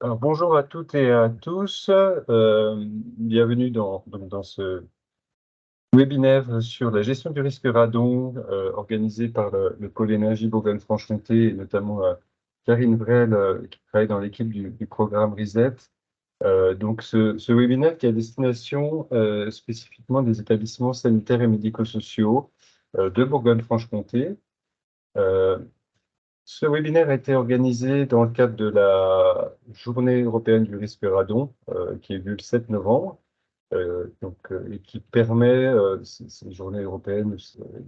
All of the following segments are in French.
Alors, bonjour à toutes et à tous. Bienvenue dans ce webinaire sur la gestion du risque radon organisé par le pôle énergie Bourgogne-Franche-Comté et notamment Karine Vrel qui travaille dans l'équipe du programme RESET. Donc, ce webinaire qui est à destination spécifiquement des établissements sanitaires et médico-sociaux de Bourgogne-Franche-Comté. Euh, Ce webinaire a été organisé dans le cadre de la Journée européenne du risque radon, qui est lieu le 7 novembre, et qui permet, ces journées européennes,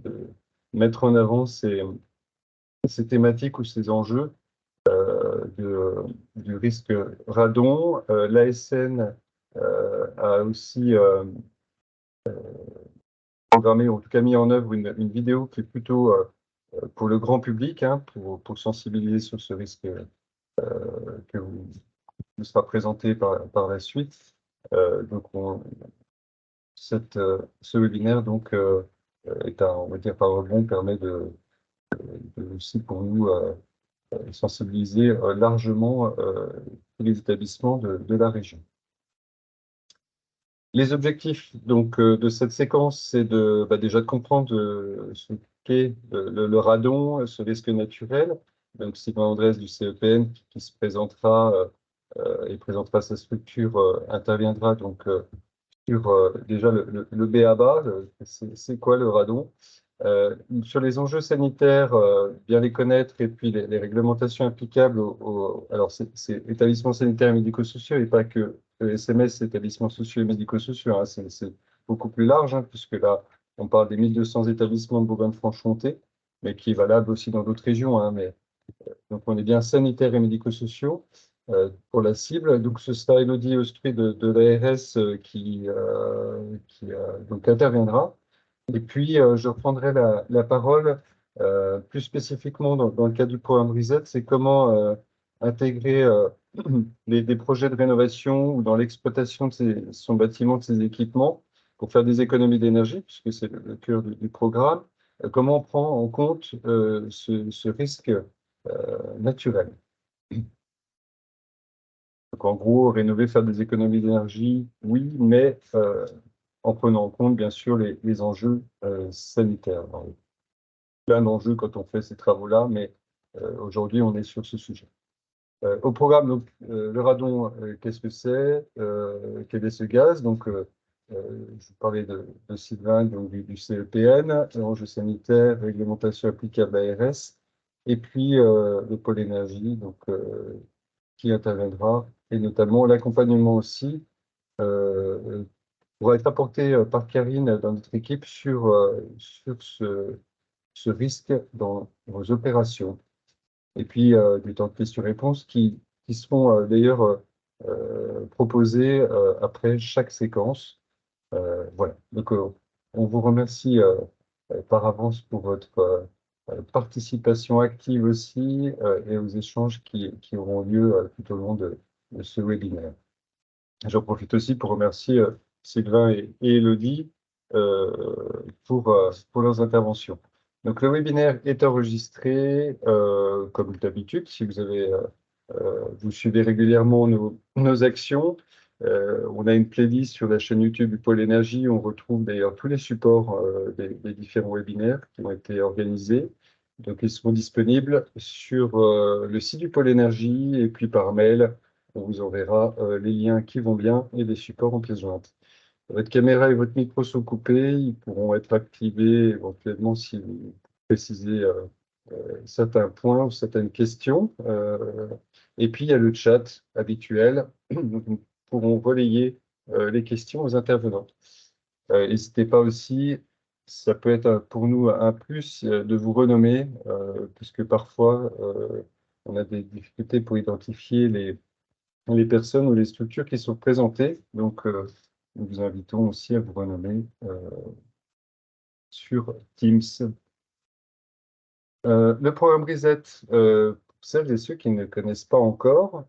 de mettre en avant ces thématiques ou ces enjeux du risque radon. L'ASN a aussi programmé, en tout cas mis en œuvre une vidéo qui est plutôt pour le grand public, hein, pour sensibiliser sur ce risque que vous sera présenté par la suite. Donc, ce webinaire donc, est on va dire, par rebond, permet aussi pour nous sensibiliser largement tous les établissements de la région. Les objectifs donc, de cette séquence, c'est déjà de comprendre ce qu'est le radon, ce risque naturel. Donc, Sylvain Andrès du CEPN qui se présentera et présentera sa structure, interviendra donc sur déjà le b.a.-ba, c'est quoi le radon? Sur les enjeux sanitaires, bien les connaître et puis les réglementations applicables alors c'est établissements sanitaires et médico-sociaux et pas que SMS, établissements sociaux et médico-sociaux, hein, c'est beaucoup plus large, hein, puisque là, on parle des 1200 établissements de Bourgogne-Franche-Comté, mais qui est valable aussi dans d'autres régions, hein, mais donc, on est bien sanitaires et médico-sociaux pour la cible. Donc, ce sera Elodie Ostruy de l'ARS qui donc interviendra. Et puis, je reprendrai la parole plus spécifiquement dans le cadre du programme RESET, c'est comment intégrer des projets de rénovation ou dans l'exploitation de son bâtiment, de ses équipements, pour faire des économies d'énergie, puisque c'est le cœur du programme. Comment on prend en compte ce risque naturel. Donc, en gros, rénover, faire des économies d'énergie, oui, mais en prenant en compte, bien sûr, les enjeux sanitaires. Alors, plein d'enjeux quand on fait ces travaux-là, mais aujourd'hui, on est sur ce sujet. Au programme, donc, le radon, qu'est-ce que c'est? Quel est ce gaz? Donc, je vous parlais de Sylvain, donc du CEPN, enjeux sanitaires, réglementation applicable à l'ARS, et puis le pôle énergie, donc, qui interviendra, et notamment l'accompagnement aussi pourra être apporté par Karine dans notre équipe sur ce risque dans vos opérations. Et puis des temps de questions-réponses qui seront d'ailleurs proposés après chaque séquence. Voilà. Donc, on vous remercie par avance pour votre participation active aussi et aux échanges qui auront lieu tout au long de ce webinaire. J'en profite aussi pour remercier Sylvain et Elodie pour leurs interventions. Donc, le webinaire est enregistré comme d'habitude. Si vous suivez régulièrement nos actions, on a une playlist sur la chaîne YouTube du Pôle Énergie. On retrouve d'ailleurs tous les supports des différents webinaires qui ont été organisés. Donc, ils seront disponibles sur le site du Pôle Énergie et puis par mail. On vous enverra les liens qui vont bien et les supports en pièces jointes. Votre caméra et votre micro sont coupés. Ils pourront être activés éventuellement si vous précisez certains points ou certaines questions. Et puis, il y a le chat habituel. Donc, nous pourrons relayer les questions aux intervenants. N'hésitez pas aussi, ça peut être pour nous un plus de vous renommer, puisque parfois, on a des difficultés pour identifier les personnes ou les structures qui sont présentées. Donc, nous vous invitons aussi à vous renommer sur Teams. Le programme Reset, pour celles et ceux qui ne le connaissent pas encore,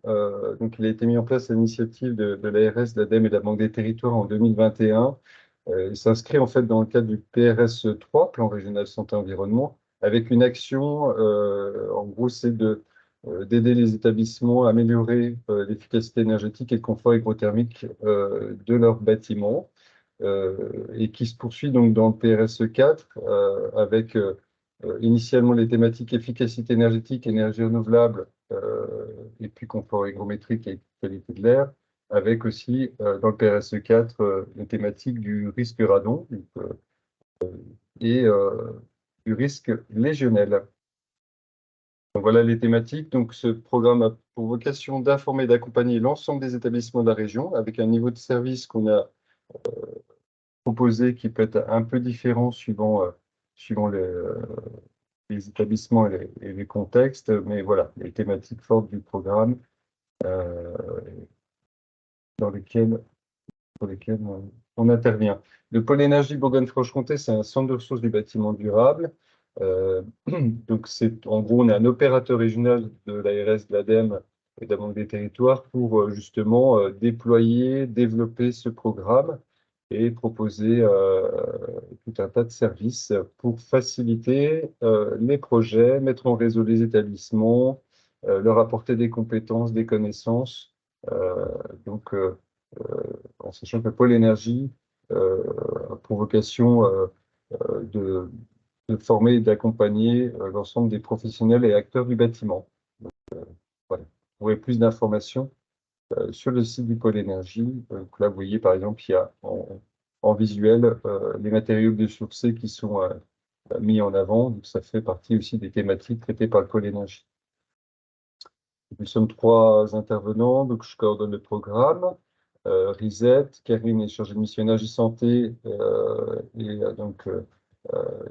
donc il a été mis en place à l'initiative de l'ARS, de l'ADEME et de la Banque des Territoires en 2021. Il s'inscrit en fait dans le cadre du PRS 3, Plan Régional Santé Environnement, avec une action, en gros, c'est d'aider les établissements à améliorer l'efficacité énergétique et le confort hygrothermique de leurs bâtiments, et qui se poursuit donc dans le PRSE 4 avec initialement les thématiques efficacité énergétique, énergie renouvelable, et puis confort hygrométrique et qualité de l'air, avec aussi dans le PRSE 4 les thématiques du risque radon et du risque légionnel. Donc voilà les thématiques. Donc ce programme a pour vocation d'informer et d'accompagner l'ensemble des établissements de la région avec un niveau de service qu'on a proposé qui peut être un peu différent suivant les établissements et les contextes. Mais voilà, les thématiques fortes du programme euh, dans lesquelles, pour lesquelles on intervient. Le pôle énergie Bourgogne-Franche-Comté, c'est un centre de ressources du bâtiment durable. Donc, en gros, on est un opérateur régional de l'ARS, de l'ADEME et de la Banque des Territoires pour justement déployer, développer ce programme et proposer tout un tas de services pour faciliter les projets, mettre en réseau les établissements, leur apporter des compétences, des connaissances. Euh, donc, en sachant que le pôle énergie a pour vocation de former et d'accompagner l'ensemble des professionnels et acteurs du bâtiment. Voilà. Vous aurez plus d'informations sur le site du pôle énergie. Donc là, vous voyez par exemple, il y a en visuel les matériaux biosourcés qui sont mis en avant. Donc ça fait partie aussi des thématiques traitées par le pôle énergie. Nous sommes 3 intervenants, donc je coordonne le programme. Risette, Karine est chargée de mission énergie santé et donc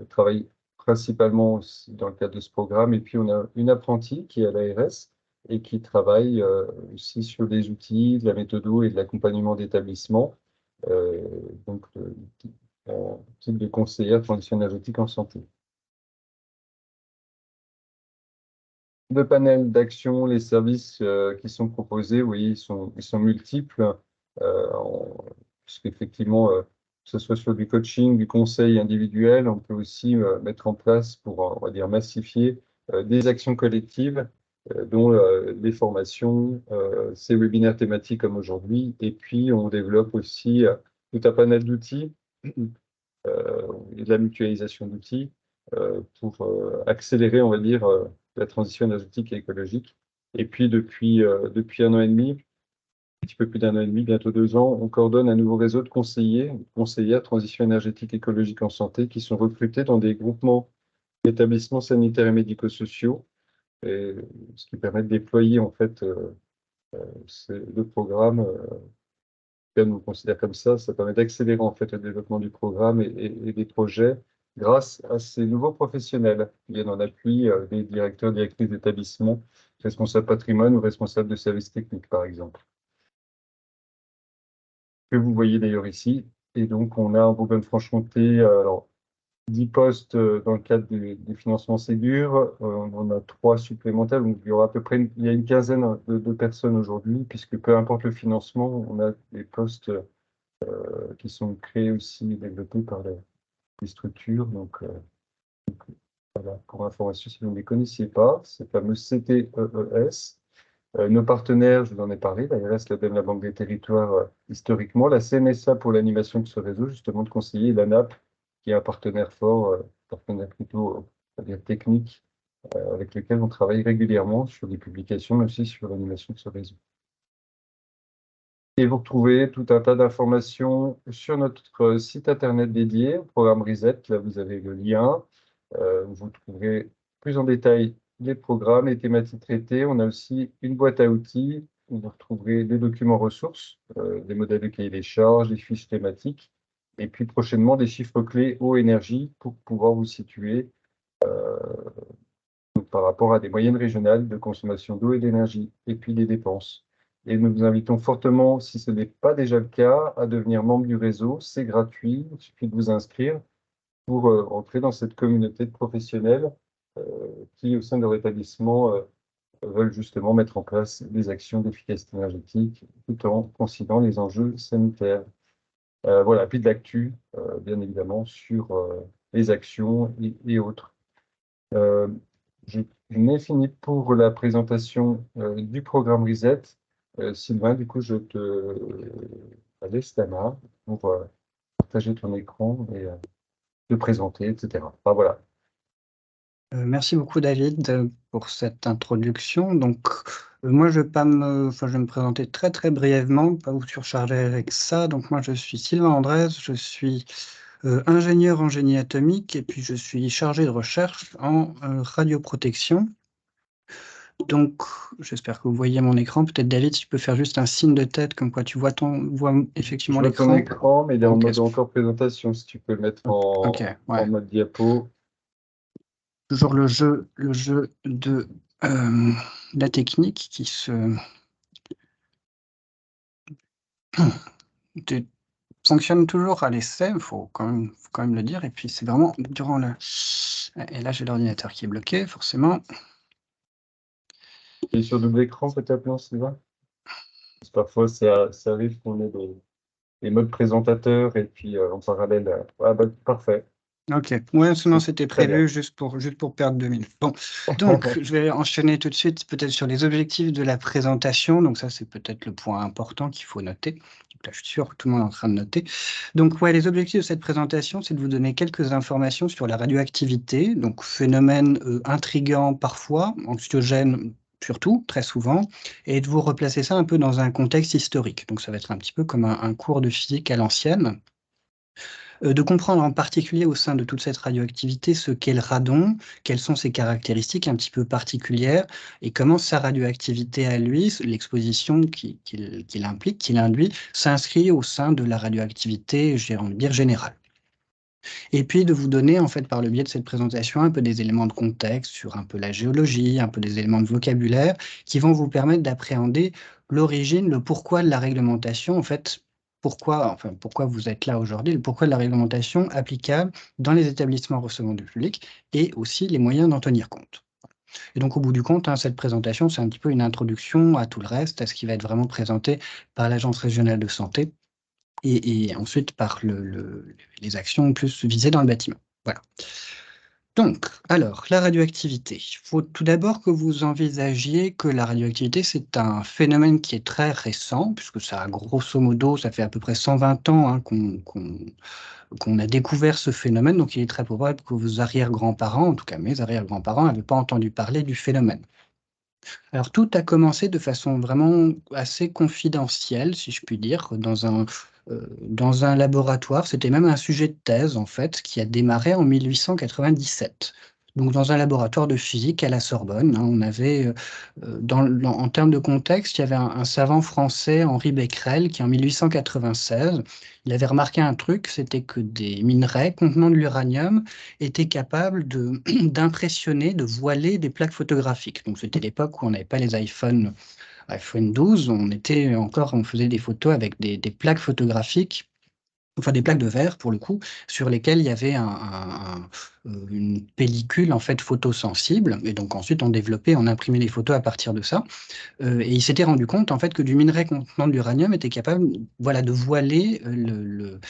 travaille principalement aussi dans le cadre de ce programme. Et puis on a une apprentie qui est à l'ARS et qui travaille aussi sur les outils, de la méthodo et de l'accompagnement d'établissement, donc en type de conseillère transition énergétique en santé. Le panel d'action, les services qui sont proposés, oui, ils sont multiples, puisqu'effectivement, que ce soit sur du coaching, du conseil individuel, on peut aussi mettre en place pour, on va dire, massifier des actions collectives, dont les formations, ces webinaires thématiques comme aujourd'hui, et puis on développe aussi tout un panel d'outils et de la mutualisation d'outils pour accélérer, on va dire, la transition énergétique et écologique. Et puis, depuis 1 an et demi, un petit peu plus d'1 an et demi, bientôt 2 ans, on coordonne un nouveau réseau de conseillères transition énergétique et écologique en santé qui sont recrutés dans des groupements d'établissements sanitaires et médico-sociaux, et ce qui permet de déployer en fait le programme. Nous on considère comme ça permet d'accélérer en fait le développement du programme et des projets grâce à ces nouveaux professionnels qui viennent en appui des directeurs, directrices d'établissement, responsables patrimoine ou responsables de services techniques, par exemple, que vous voyez d'ailleurs ici. Et donc, on a en Bourgogne-Franche-Comté, alors, 10 postes dans le cadre des financements Ségur. On en a 3 supplémentaires. Donc, il y aura à peu près il y a une quinzaine de personnes aujourd'hui, puisque peu importe le financement, on a des postes qui sont créés aussi et développés par les structures. Donc, voilà, pour information, si vous ne les connaissiez pas, ces fameux CTEES. Nos partenaires, je vous en ai parlé, l'ARS, l'ADEME, la Banque des Territoires, historiquement, la CNSA pour l'animation de ce réseau, justement de conseiller, et l'ANAP, qui est un partenaire fort, partenaire plutôt, on va dire, technique, avec lequel on travaille régulièrement sur des publications, mais aussi sur l'animation de ce réseau. Et vous retrouvez tout un tas d'informations sur notre site internet dédié, au programme Reset. Là, vous avez le lien. Vous trouverez plus en détail les programmes, les thématiques traitées. On a aussi une boîte à outils où vous retrouverez des documents ressources, des modèles de cahier des charges, des fiches thématiques, et puis prochainement des chiffres clés eau énergie pour pouvoir vous situer par rapport à des moyennes régionales de consommation d'eau et d'énergie, et puis des dépenses. Et nous vous invitons fortement, si ce n'est pas déjà le cas, à devenir membre du réseau. C'est gratuit, il suffit de vous inscrire pour entrer dans cette communauté de professionnels qui, au sein de leur établissement, veulent justement mettre en place des actions d'efficacité énergétique tout en considérant les enjeux sanitaires. Voilà, puis de l'actu, bien évidemment, sur les actions et autres. je n'ai fini pour la présentation du programme Reset. Sylvain, du coup, je te laisse la main pour partager ton écran et te présenter, etc. Enfin, voilà. Merci beaucoup David pour cette introduction. Donc, moi, je vais me présenter très très brièvement, pas vous surcharger avec ça. Donc, moi, je suis Sylvain Andrès, je suis ingénieur en génie atomique et puis je suis chargé de recherche en radioprotection. Donc, j'espère que vous voyez mon écran. Peut-être David, si tu peux faire juste un signe de tête comme quoi tu vois Je effectivement vois ton l'écran. écran, mais il est en Ok, mode encore présentation. Si tu peux le mettre ok, en ouais. mode diapo. Toujours le jeu de la technique qui de- fonctionne toujours à l'essai, il faut quand même le dire. Et puis c'est vraiment durant le... Et là j'ai l'ordinateur qui est bloqué, forcément. Tu es sur double écran peut-être, non, Sylvain? Parce que parfois, ça arrive qu'on ait des modes présentateurs et puis en parallèle. Ah, bah, parfait. Ok, ouais, sinon C'est c'était très bien. prévu juste pour perdre 2 minutes. Bon, donc je vais enchaîner tout de suite peut-être sur les objectifs de la présentation. Donc ça c'est peut-être le point important qu'il faut noter. Donc là, je suis sûr que tout le monde est en train de noter. Donc ouais, les objectifs de cette présentation, c'est de vous donner quelques informations sur la radioactivité, donc phénomène intriguant parfois, anxiogène surtout, très souvent, et de vous replacer ça un peu dans un contexte historique. Donc ça va être un petit peu comme un cours de physique à l'ancienne. De comprendre en particulier au sein de toute cette radioactivité ce qu'est le radon, quelles sont ses caractéristiques un petit peu particulières et comment sa radioactivité à lui, l'exposition qu'il implique, qu'il induit, s'inscrit au sein de la radioactivité, j'ai envie de dire, générale. Et puis de vous donner, en fait, par le biais de cette présentation, un peu des éléments de contexte sur un peu la géologie, un peu des éléments de vocabulaire qui vont vous permettre d'appréhender l'origine, le pourquoi de la réglementation, en fait, pourquoi vous êtes là aujourd'hui, le pourquoi de la réglementation applicable dans les établissements recevant du public et aussi les moyens d'en tenir compte. Et donc, au bout du compte, cette présentation, c'est un petit peu une introduction à tout le reste, à ce qui va être vraiment présenté par l'Agence régionale de santé et ensuite par les actions plus visées dans le bâtiment. Voilà. Donc, alors, la radioactivité. Il faut tout d'abord que vous envisagiez que la radioactivité, c'est un phénomène qui est très récent, puisque ça a grosso modo, ça fait à peu près 120 ans qu'on a découvert ce phénomène, donc il est très probable que vos arrière-grands-parents, en tout cas mes arrière-grands-parents, n'avaient pas entendu parler du phénomène. Alors, tout a commencé de façon vraiment assez confidentielle, si je puis dire, dans un laboratoire. C'était même un sujet de thèse, en fait, qui a démarré en 1897. Donc, dans un laboratoire de physique à la Sorbonne, on avait, en termes de contexte, il y avait un savant français, Henri Becquerel, qui en 1896, il avait remarqué un truc, c'était que des minerais contenant de l'uranium étaient capables d'impressionner, de voiler des plaques photographiques. Donc, c'était l'époque où on n'avait pas les iPhone 12, on faisait des photos avec des plaques photographiques, enfin des plaques de verre pour le coup, sur lesquelles il y avait une pellicule en fait photosensible. Et donc ensuite, on imprimait les photos à partir de ça. Et il s'était rendu compte en fait que du minerai contenant de l'uranium était capable, voilà, de voiler de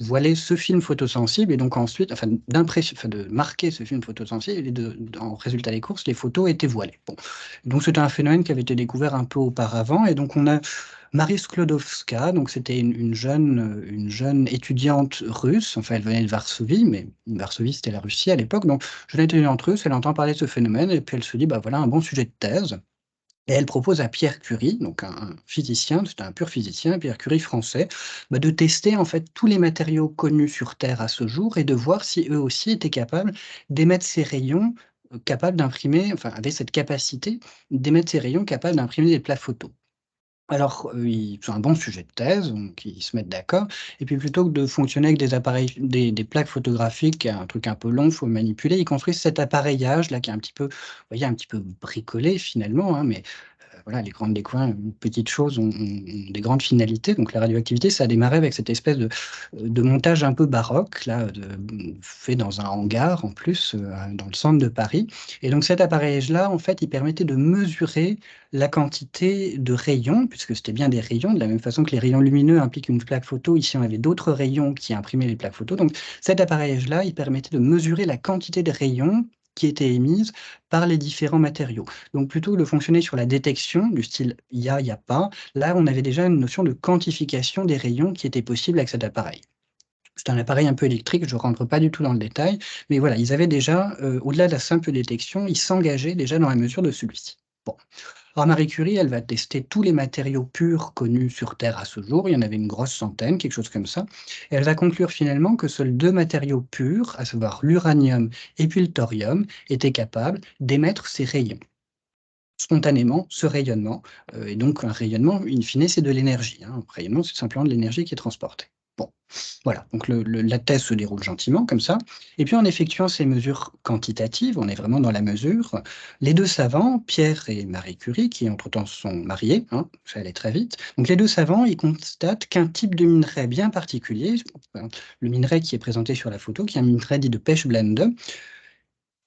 voiler ce film photosensible et donc ensuite, de marquer ce film photosensible et en résultat des courses, les photos étaient voilées. Bon. Donc c'était un phénomène qui avait été découvert un peu auparavant et donc on a Marie Sklodowska, donc c'était une jeune étudiante russe, enfin elle venait de Varsovie, mais Varsovie c'était la Russie à l'époque, donc jeune étudiante russe, elle entend parler de ce phénomène et puis elle se dit, bah voilà un bon sujet de thèse. Et elle propose à Pierre Curie, donc un physicien, c'était un pur physicien, Pierre Curie français, bah, de tester en fait tous les matériaux connus sur Terre à ce jour et de voir si eux aussi étaient capables d'émettre ces rayons, capables d'imprimer, enfin avaient cette capacité d'émettre ces rayons capables d'imprimer des plats photos. Alors, c'est un bon sujet de thèse, donc ils se mettent d'accord et puis plutôt que de fonctionner avec des appareils des plaques photographiques, un truc un peu long, faut manipuler, ils construisent cet appareillage-là qui est un petit peu, vous voyez, un petit peu bricolé finalement, mais voilà, les grandes petites choses ont des grandes finalités. Donc la radioactivité, ça a démarré avec cette espèce de montage un peu baroque, là, fait dans un hangar en plus, dans le centre de Paris. Et donc cet appareillage-là, en fait, il permettait de mesurer la quantité de rayons, puisque c'était bien des rayons, de la même façon que les rayons lumineux impliquent une plaque photo. Ici, on avait d'autres rayons qui imprimaient les plaques photos. Donc cet appareillage-là, il permettait de mesurer la quantité de rayons qui étaient émises par les différents matériaux. Donc plutôt de fonctionner sur la détection du style il y a pas, là on avait déjà une notion de quantification des rayons qui était possible avec cet appareil. C'est un appareil un peu électrique, je ne rentre pas du tout dans le détail, mais voilà, ils avaient déjà, au-delà de la simple détection, ils s'engageaient déjà dans la mesure de celui-ci. Bon. Alors Marie Curie, elle va tester tous les matériaux purs connus sur Terre à ce jour, il y en avait une grosse centaine, quelque chose comme ça, et elle va conclure finalement que seuls 2 matériaux purs, à savoir l'uranium et puis le thorium, étaient capables d'émettre ces rayons. Spontanément, ce rayonnement, et donc un rayonnement, in fine, c'est de l'énergie, hein. Un rayonnement, c'est simplement de l'énergie qui est transportée. Bon, voilà, donc la thèse se déroule gentiment comme ça et puis en effectuant ces mesures quantitatives, on est vraiment dans la mesure, les 2 savants, Pierre et Marie Curie, qui entre-temps sont mariés, hein, ça allait très vite. Donc les 2 savants, ils constatent qu'un type de minerai bien particulier, le minerai qui est présenté sur la photo, qui est un minerai dit de pechblende,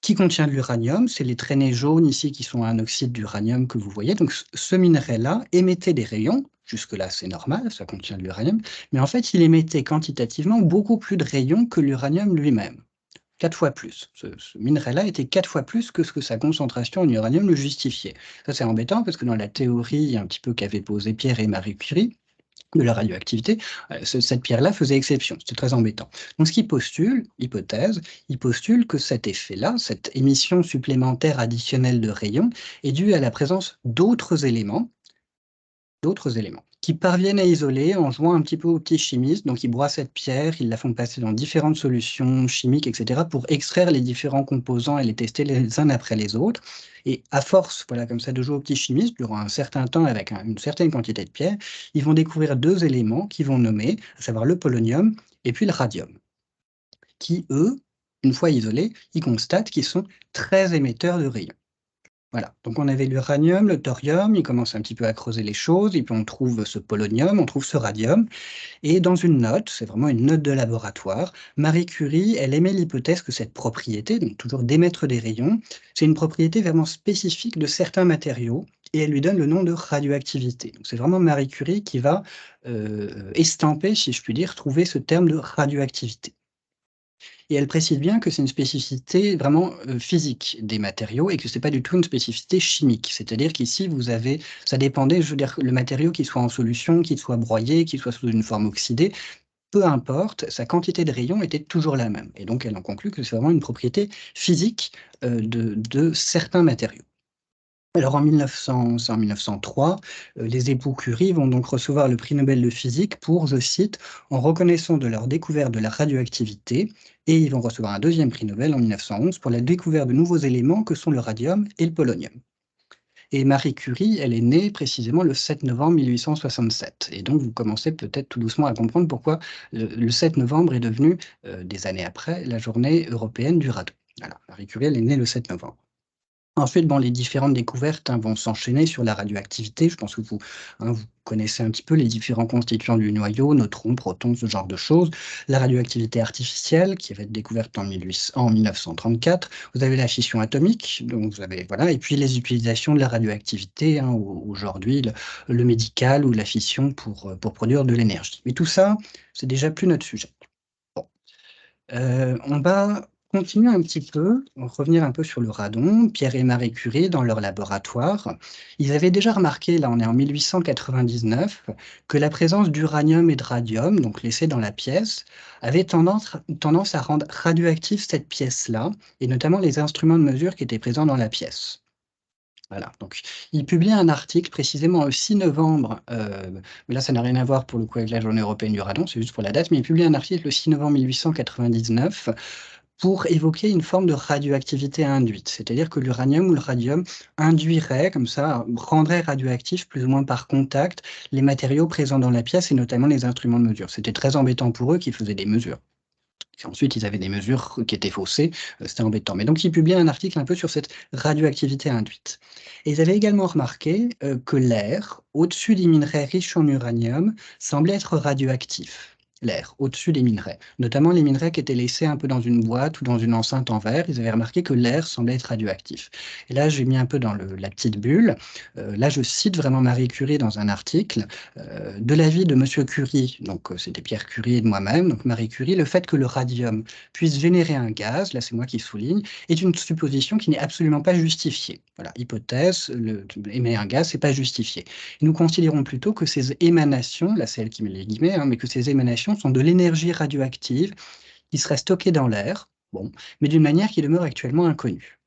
qui contient de l'uranium. C'est les traînées jaunes ici qui sont un oxyde d'uranium que vous voyez. Donc ce minerai-là émettait des rayons. Jusque-là, c'est normal, ça contient de l'uranium. Mais en fait, il émettait quantitativement beaucoup plus de rayons que l'uranium lui-même. 4 fois plus. Ce minerai-là était 4 fois plus que ce que sa concentration en uranium le justifiait. Ça, c'est embêtant parce que dans la théorie un petit peu qu'avaient posée Pierre et Marie Curie, de la radioactivité, cette pierre-là faisait exception. C'était très embêtant. Donc, ce qu'ils postulent, hypothèse, ils postulent que cet effet-là, cette émission supplémentaire additionnelle de rayons, est due à la présence d'autres éléments qui parviennent à isoler en jouant un petit peu aux petits chimistes. Donc, ils broient cette pierre, ils la font passer dans différentes solutions chimiques, etc., pour extraire les différents composants et les tester les uns après les autres. Et à force, voilà, comme ça, de jouer aux petits chimistes durant un certain temps avec une certaine quantité de pierre, ils vont découvrir 2 éléments qu'ils vont nommer, à savoir le polonium et puis le radium, qui, eux, une fois isolés, ils constatent qu'ils sont très émetteurs de rayons. Voilà, donc on avait l'uranium, le thorium, ils commencent un petit peu à creuser les choses, et puis on trouve ce polonium, on trouve ce radium, et dans une note, c'est vraiment une note de laboratoire, Marie Curie, elle émet l'hypothèse que cette propriété, donc toujours d'émettre des rayons, c'est une propriété vraiment spécifique de certains matériaux, et elle lui donne le nom de radioactivité. Donc c'est vraiment Marie Curie qui va estamper, si je puis dire, trouver ce terme de radioactivité. Et elle précise bien que c'est une spécificité vraiment, physique des matériaux et que c'est pas du tout une spécificité chimique. C'est-à-dire qu'ici, vous avez ça dépendait, je veux dire, le matériau qu'il soit en solution, qu'il soit broyé, qu'il soit sous une forme oxydée, peu importe, sa quantité de rayons était toujours la même et donc elle en conclut que c'est vraiment une propriété physique, de certains matériaux. Alors en 1903, les époux Curie vont donc recevoir le prix Nobel de physique pour, je cite, «en reconnaissance de leur découverte de la radioactivité», et ils vont recevoir un 2e prix Nobel en 1911 pour la découverte de nouveaux éléments que sont le radium et le polonium. Et Marie Curie, elle est née précisément le 7 novembre 1867 et donc vous commencez peut-être tout doucement à comprendre pourquoi le 7 novembre est devenu, des années après, la journée européenne du radon. Voilà, Marie Curie, elle est née le 7 novembre. Ensuite, bon, les différentes découvertes, hein, vont s'enchaîner sur la radioactivité. Je pense que vous connaissez un petit peu les différents constituants du noyau, neutrons, protons, ce genre de choses. La radioactivité artificielle, qui va être découverte en 1934. Vous avez la fission atomique, donc vous avez voilà, et puis les utilisations de la radioactivité, hein, aujourd'hui, le médical ou la fission pour produire de l'énergie. Mais tout ça, c'est déjà plus notre sujet. Bon. On va continuer un petit peu, revenir un peu sur le radon. Pierre et Marie Curie, dans leur laboratoire, ils avaient déjà remarqué, là on est en 1899, que la présence d'uranium et de radium, donc laissés dans la pièce, avait tendance à rendre radioactive cette pièce-là, et notamment les instruments de mesure qui étaient présents dans la pièce. Voilà, donc il publie un article précisément le 6 novembre, mais là ça n'a rien à voir pour le coup avec la journée européenne du radon, c'est juste pour la date, mais il publie un article le 6 novembre 1899 pour évoquer une forme de radioactivité induite. C'est-à-dire que l'uranium ou le radium induirait, comme ça, rendrait radioactifs plus ou moins par contact les matériaux présents dans la pièce et notamment les instruments de mesure. C'était très embêtant pour eux qui faisaient des mesures. Et ensuite, ils avaient des mesures qui étaient faussées, c'était embêtant. Mais donc, ils publient un article un peu sur cette radioactivité induite. Et ils avaient également remarqué que l'air, au-dessus des minerais riches en uranium, semblait être radioactif. l'air, au-dessus des minerais. Notamment les minerais qui étaient laissés un peu dans une boîte ou dans une enceinte en verre, ils avaient remarqué que l'air semblait être radioactif. Et là, j'ai mis un peu dans la petite bulle. Là, je cite vraiment Marie Curie dans un article. De l'avis de Monsieur Curie, donc c'était Pierre Curie et de moi-même, donc Marie Curie, le fait que le radium puisse générer un gaz, là c'est moi qui souligne, est une supposition qui n'est absolument pas justifiée. Voilà, hypothèse, émettre un gaz, c'est pas justifié. Et nous considérons plutôt que ces émanations, là c'est elle qui met les guillemets, hein, mais que ces émanations sont de l'énergie radioactive qui serait stockée dans l'air, bon, mais d'une manière qui demeure actuellement inconnue.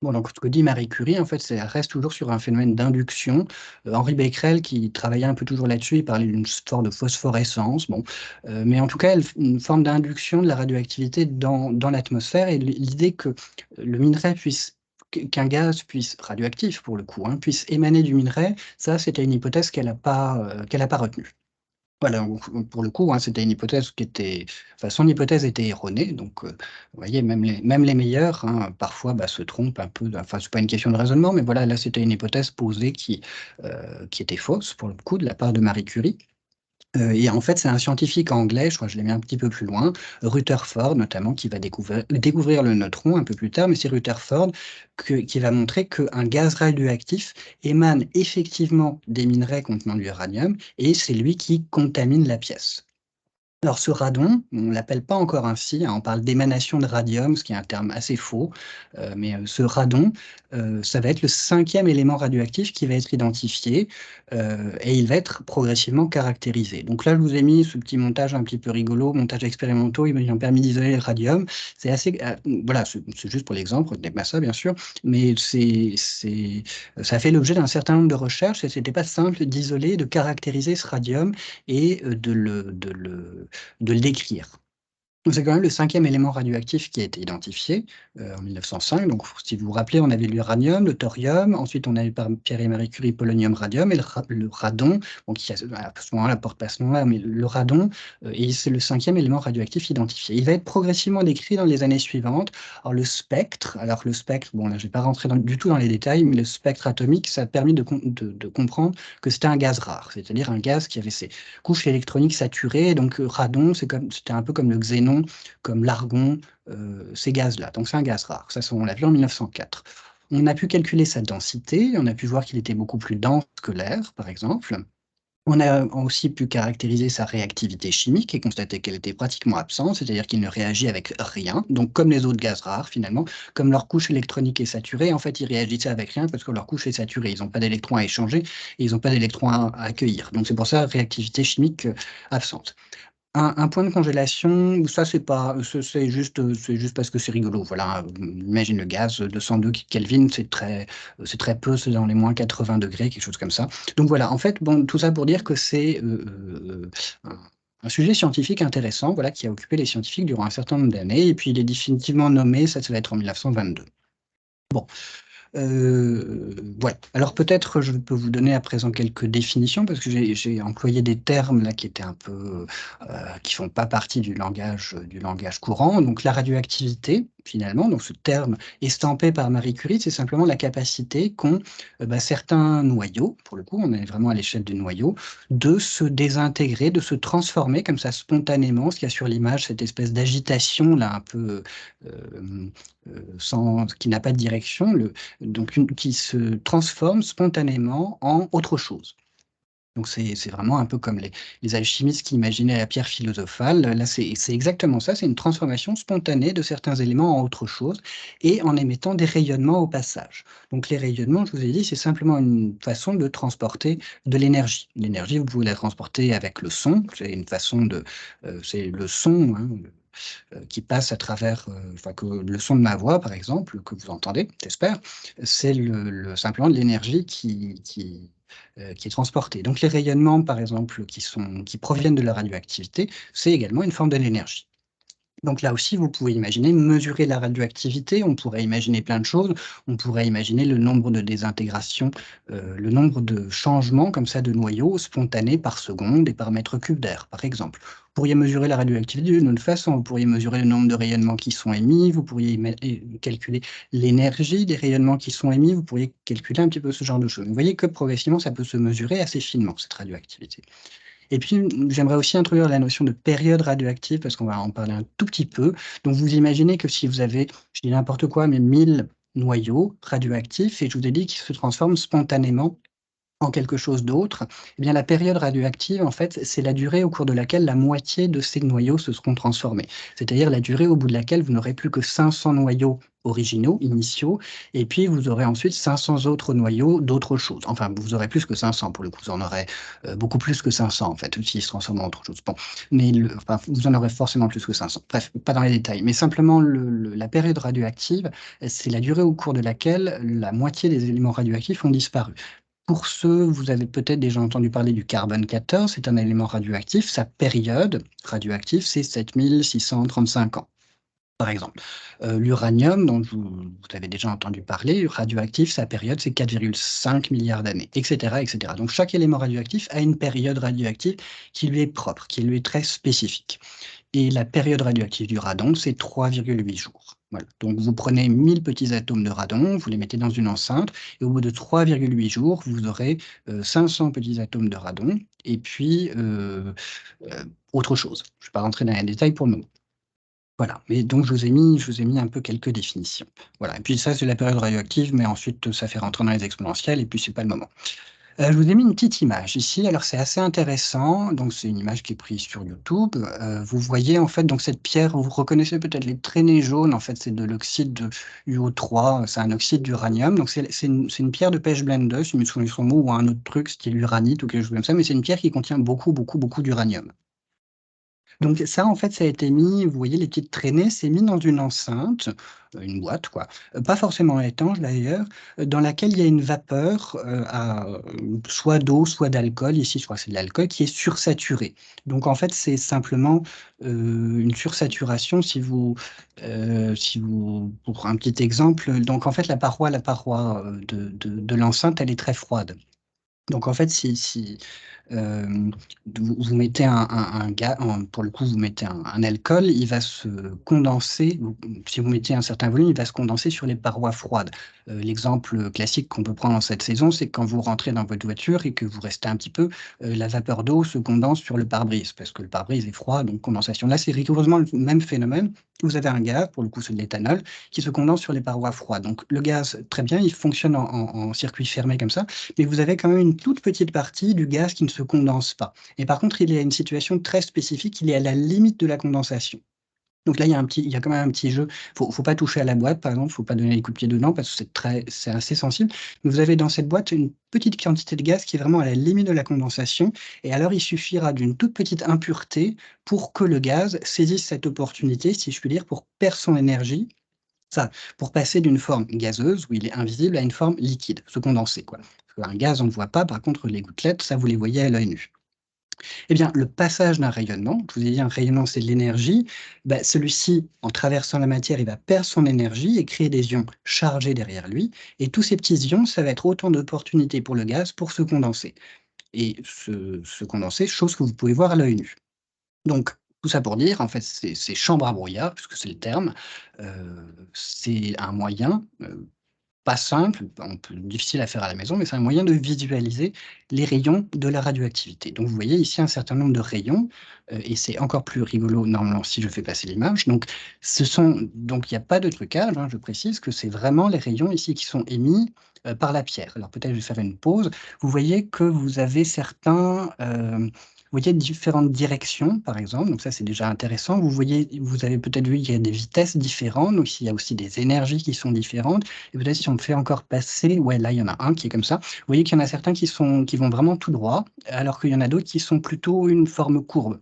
Bon, donc ce que dit Marie Curie, en fait, ça reste toujours sur un phénomène d'induction. Henri Becquerel, qui travaillait un peu toujours là-dessus, il parlait d'une sorte de phosphorescence. Bon, mais en tout cas, une forme d'induction de la radioactivité dans l'atmosphère et l'idée que le minerai puisse qu'un gaz puisse, radioactif pour le coup, hein, puisse émaner du minerai, ça, c'était une hypothèse qu'elle a pas retenue. Voilà, donc pour le coup, hein, c'était une hypothèse qui était enfin, son hypothèse était erronée, donc vous voyez, même les meilleurs, hein, parfois, bah, se trompent un peu, enfin, c'est pas une question de raisonnement, mais voilà, là, c'était une hypothèse posée qui était fausse, pour le coup, de la part de Marie Curie. Et en fait, c'est un scientifique anglais, je crois que je l'ai mis un petit peu plus loin, Rutherford notamment, qui va découvrir le neutron un peu plus tard, mais c'est Rutherford qui va montrer qu'un gaz radioactif émane effectivement des minerais contenant de l'uranium, et c'est lui qui contamine la pièce. Alors ce radon, on ne l'appelle pas encore ainsi, hein, on parle d'émanation de radium, ce qui est un terme assez faux, mais ce radon, ça va être le 5e élément radioactif qui va être identifié, et il va être progressivement caractérisé. Donc là, je vous ai mis ce petit montage un petit peu rigolo, montage expérimentaux, ils ont permis d'isoler le radium. C'est assez, voilà, c'est juste pour l'exemple, ce n'est pas ça bien sûr, mais ça a fait l'objet d'un certain nombre de recherches et ce n'était pas simple d'isoler, de caractériser ce radium et de le décrire. Donc c'est quand même le 5e élément radioactif qui a été identifié, en 1905. Donc si vous vous rappelez, on avait l'uranium, le thorium, ensuite on avait par Pierre et Marie Curie polonium, radium et le radon, bon qui à ce moment-là porte pas ce nom-là, mais le radon, et c'est le 5e élément radioactif identifié. Il va être progressivement décrit dans les années suivantes. Alors le spectre, bon là je vais pas rentrer du tout dans les détails, mais le spectre atomique, ça a permis de comprendre que c'était un gaz rare, c'est-à-dire un gaz qui avait ses couches électroniques saturées, donc radon, c'était un peu comme le xénon, comme l'argon, ces gaz-là. Donc c'est un gaz rare. Ça, on l'a vu en 1904. On a pu calculer sa densité, on a pu voir qu'il était beaucoup plus dense que l'air, par exemple. On a aussi pu caractériser sa réactivité chimique et constater qu'elle était pratiquement absente, c'est-à-dire qu'il ne réagit avec rien, donc comme les autres gaz rares finalement, comme leur couche électronique est saturée, en fait ils réagissaient avec rien parce que leur couche est saturée, ils n'ont pas d'électrons à échanger et ils n'ont pas d'électrons à accueillir. Donc c'est pour ça réactivité chimique absente. Un point de congélation, ça c'est juste parce que c'est rigolo. Voilà, imagine le gaz, 202 Kelvin, c'est très peu, c'est dans les moins 80 degrés, quelque chose comme ça. Donc voilà, en fait, bon, tout ça pour dire que c'est un sujet scientifique intéressant, voilà, qui a occupé les scientifiques durant un certain nombre d'années, et puis il est définitivement nommé, ça va être en 1922. Bon. Ouais. Alors peut-être je peux vous donner à présent quelques définitions parce que j'ai employé des termes là qui étaient un peu qui font pas partie du langage courant. Donc la radioactivité, finalement, donc ce terme estampé par Marie Curie, c'est simplement la capacité qu'ont certains noyaux, pour le coup, on est vraiment à l'échelle du noyau, de se désintégrer, de se transformer comme ça spontanément, ce qu'il y a sur l'image, cette espèce d'agitation là un peu qui n'a pas de direction, qui se transforme spontanément en autre chose. Donc c'est vraiment un peu comme les alchimistes qui imaginaient la pierre philosophale. Là, c'est exactement ça, c'est une transformation spontanée de certains éléments en autre chose et en émettant des rayonnements au passage. Donc les rayonnements, je vous ai dit, c'est simplement une façon de transporter de l'énergie. L'énergie, vous pouvez la transporter avec le son, c'est une façon c'est le son, hein, qui passe à travers, enfin que le son de ma voix, par exemple, que vous entendez, j'espère, c'est simplement de l'énergie qui est transportée. Donc les rayonnements, par exemple, qui proviennent de la radioactivité, c'est également une forme de l'énergie. Donc là aussi, vous pouvez imaginer mesurer la radioactivité, on pourrait imaginer plein de choses, on pourrait imaginer le nombre de désintégrations, le nombre de changements comme ça de noyaux spontanés par seconde et par mètre cube d'air, par exemple. Vous pourriez mesurer la radioactivité d'une autre façon, vous pourriez mesurer le nombre de rayonnements qui sont émis, vous pourriez calculer l'énergie des rayonnements qui sont émis, vous pourriez calculer un petit peu ce genre de choses. Vous voyez que progressivement, ça peut se mesurer assez finement, cette radioactivité. Et puis, j'aimerais aussi introduire la notion de période radioactive, parce qu'on va en parler un tout petit peu. Donc, vous imaginez que si vous avez, je dis n'importe quoi, mais 1000 noyaux radioactifs, et je vous ai dit qu'ils se transforment spontanément en quelque chose d'autre, eh bien la période radioactive, en fait, c'est la durée au cours de laquelle la moitié de ces noyaux se seront transformés. C'est-à-dire la durée au bout de laquelle vous n'aurez plus que 500 noyaux originaux, initiaux, et puis vous aurez ensuite 500 autres noyaux d'autres choses. Enfin, vous aurez plus que 500 pour le coup, vous en aurez beaucoup plus que 500 en fait, s'ils se transforment en autre chose. Bon, mais enfin, vous en aurez forcément plus que 500. Bref, pas dans les détails, mais simplement la période radioactive, c'est la durée au cours de laquelle la moitié des éléments radioactifs ont disparu. Pour ceux, vous avez peut-être déjà entendu parler du carbone 14, c'est un élément radioactif. Sa période radioactive, c'est 7635 ans, par exemple. L'uranium, dont vous avez déjà entendu parler, radioactif, sa période, c'est 4,5 milliards d'années, etc., etc. Donc, chaque élément radioactif a une période radioactive qui lui est propre, qui lui est très spécifique. Et la période radioactive du radon, c'est 3,8 jours. Voilà. Donc, vous prenez 1000 petits atomes de radon, vous les mettez dans une enceinte, et au bout de 3,8 jours, vous aurez 500 petits atomes de radon, et puis autre chose. Je ne vais pas rentrer dans les détails pour le moment. Voilà. Mais donc, je vous ai mis un peu quelques définitions. Voilà. Et puis ça, c'est la période radioactive, mais ensuite, ça fait rentrer dans les exponentielles, et puis c'est pas le moment. Je vous ai mis une petite image ici. Alors, c'est assez intéressant. Donc, c'est une image qui est prise sur YouTube. Vous voyez, en fait, donc cette pierre, vous reconnaissez peut-être les traînées jaunes. En fait, c'est de l'oxyde de UO3. C'est un oxyde d'uranium. Donc, c'est une pierre de pêche blendeuse, une solution mou ou un autre truc, style uranite ou quelque chose comme ça. Mais c'est une pierre qui contient beaucoup, beaucoup, beaucoup d'uranium. Donc ça, en fait, ça a été mis, vous voyez les petites traînées, c'est mis dans une enceinte, une boîte quoi, pas forcément étanche d'ailleurs, dans laquelle il y a une vapeur, soit d'eau, soit d'alcool. Ici, je crois que c'est de l'alcool qui est sursaturé. Donc en fait, c'est simplement, une sursaturation si vous pour un petit exemple, donc en fait la paroi, de l'enceinte, elle est très froide. Donc en fait, si, vous mettez un ga pour le coup, vous mettez un alcool, il va se condenser, ou si vous mettez un certain volume, il va se condenser sur les parois froides. L'exemple classique qu'on peut prendre en cette saison, c'est quand vous rentrez dans votre voiture et que vous restez un petit peu, la vapeur d'eau se condense sur le pare-brise, parce que le pare-brise est froid, donc condensation. Là, c'est rigoureusement le même phénomène. Vous avez un gaz, pour le coup, c'est de l'éthanol, qui se condense sur les parois froides. Donc le gaz, très bien, il fonctionne en circuit fermé comme ça, mais vous avez quand même une toute petite partie du gaz qui ne se condense pas. Et par contre, il y a une situation très spécifique, il est à la limite de la condensation. Donc là, il y a quand même un petit jeu. Faut pas toucher à la boîte, par exemple, faut pas donner les coups de pied dedans parce que c'est assez sensible. Mais vous avez dans cette boîte une petite quantité de gaz qui est vraiment à la limite de la condensation. Et alors, il suffira d'une toute petite impureté pour que le gaz saisisse cette opportunité, si je puis dire, pour perdre son énergie. Ça, pour passer d'une forme gazeuse, où il est invisible, à une forme liquide, se condenser, quoi. Parce qu'un gaz, on ne le voit pas, par contre, les gouttelettes, ça, vous les voyez à l'œil nu. Eh bien, le passage d'un rayonnement, je vous ai dit un rayonnement, c'est de l'énergie, bah, celui-ci, en traversant la matière, il va perdre son énergie et créer des ions chargés derrière lui. Et tous ces petits ions, ça va être autant d'opportunités pour le gaz pour se condenser. Et se condenser, chose que vous pouvez voir à l'œil nu. Donc, tout ça pour dire, en fait, ces chambres à brouillard, puisque c'est le terme, c'est un moyen, pas simple, difficile à faire à la maison, mais c'est un moyen de visualiser les rayons de la radioactivité. Donc vous voyez ici un certain nombre de rayons, et c'est encore plus rigolo normalement si je fais passer l'image. Donc il n'y a pas de trucage, hein, je précise que c'est vraiment les rayons ici qui sont émis, par la pierre. Alors peut-être je vais faire une pause. Vous voyez que vous avez vous voyez différentes directions, par exemple, donc ça c'est déjà intéressant. Vous avez peut-être vu qu'il y a des vitesses différentes, donc il y a aussi des énergies qui sont différentes. Et peut-être si on me fait encore passer, ouais, là, il y en a un qui est comme ça. Vous voyez qu'il y en a certains qui vont vraiment tout droit, alors qu'il y en a d'autres qui sont plutôt une forme courbe.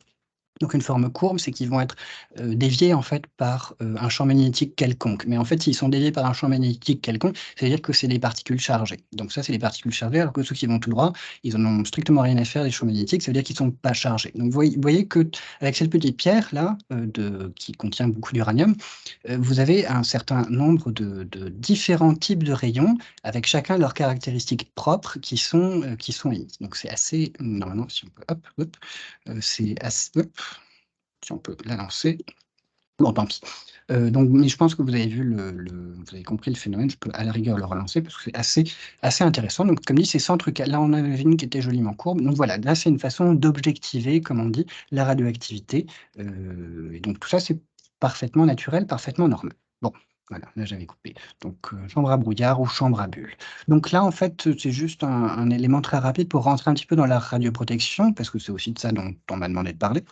Donc une forme courbe, c'est qu'ils vont être, déviés en fait par, un champ magnétique quelconque. Mais en fait, s'ils sont déviés par un champ magnétique quelconque, c'est-à-dire que c'est des particules chargées. Donc ça, c'est des particules chargées, alors que ceux qui vont tout droit, ils en ont strictement rien à faire des champs magnétiques, ça veut dire qu'ils sont pas chargés. Donc vous voyez qu'avec cette petite pierre là, qui contient beaucoup d'uranium, vous avez un certain nombre de différents types de rayons, avec chacun leurs caractéristiques propres qui sont émises. Donc c'est assez normalement, si on peut hop, c'est assez hop, si on peut la lancer. Bon, tant pis. Donc, mais je pense que vous avez vu vous avez compris le phénomène. Je peux à la rigueur le relancer parce que c'est assez intéressant. Donc, comme dit, c'est 100 trucs. Là, on avait une qui était joliment courbe. Donc voilà, là, c'est une façon d'objectiver, comme on dit, la radioactivité. Et donc, tout ça, c'est parfaitement naturel, parfaitement normal. Bon, voilà, là, j'avais coupé. Donc, chambre à brouillard ou chambre à bulles. Donc là, en fait, c'est juste un élément très rapide pour rentrer un petit peu dans la radioprotection, parce que c'est aussi de ça dont on m'a demandé de parler.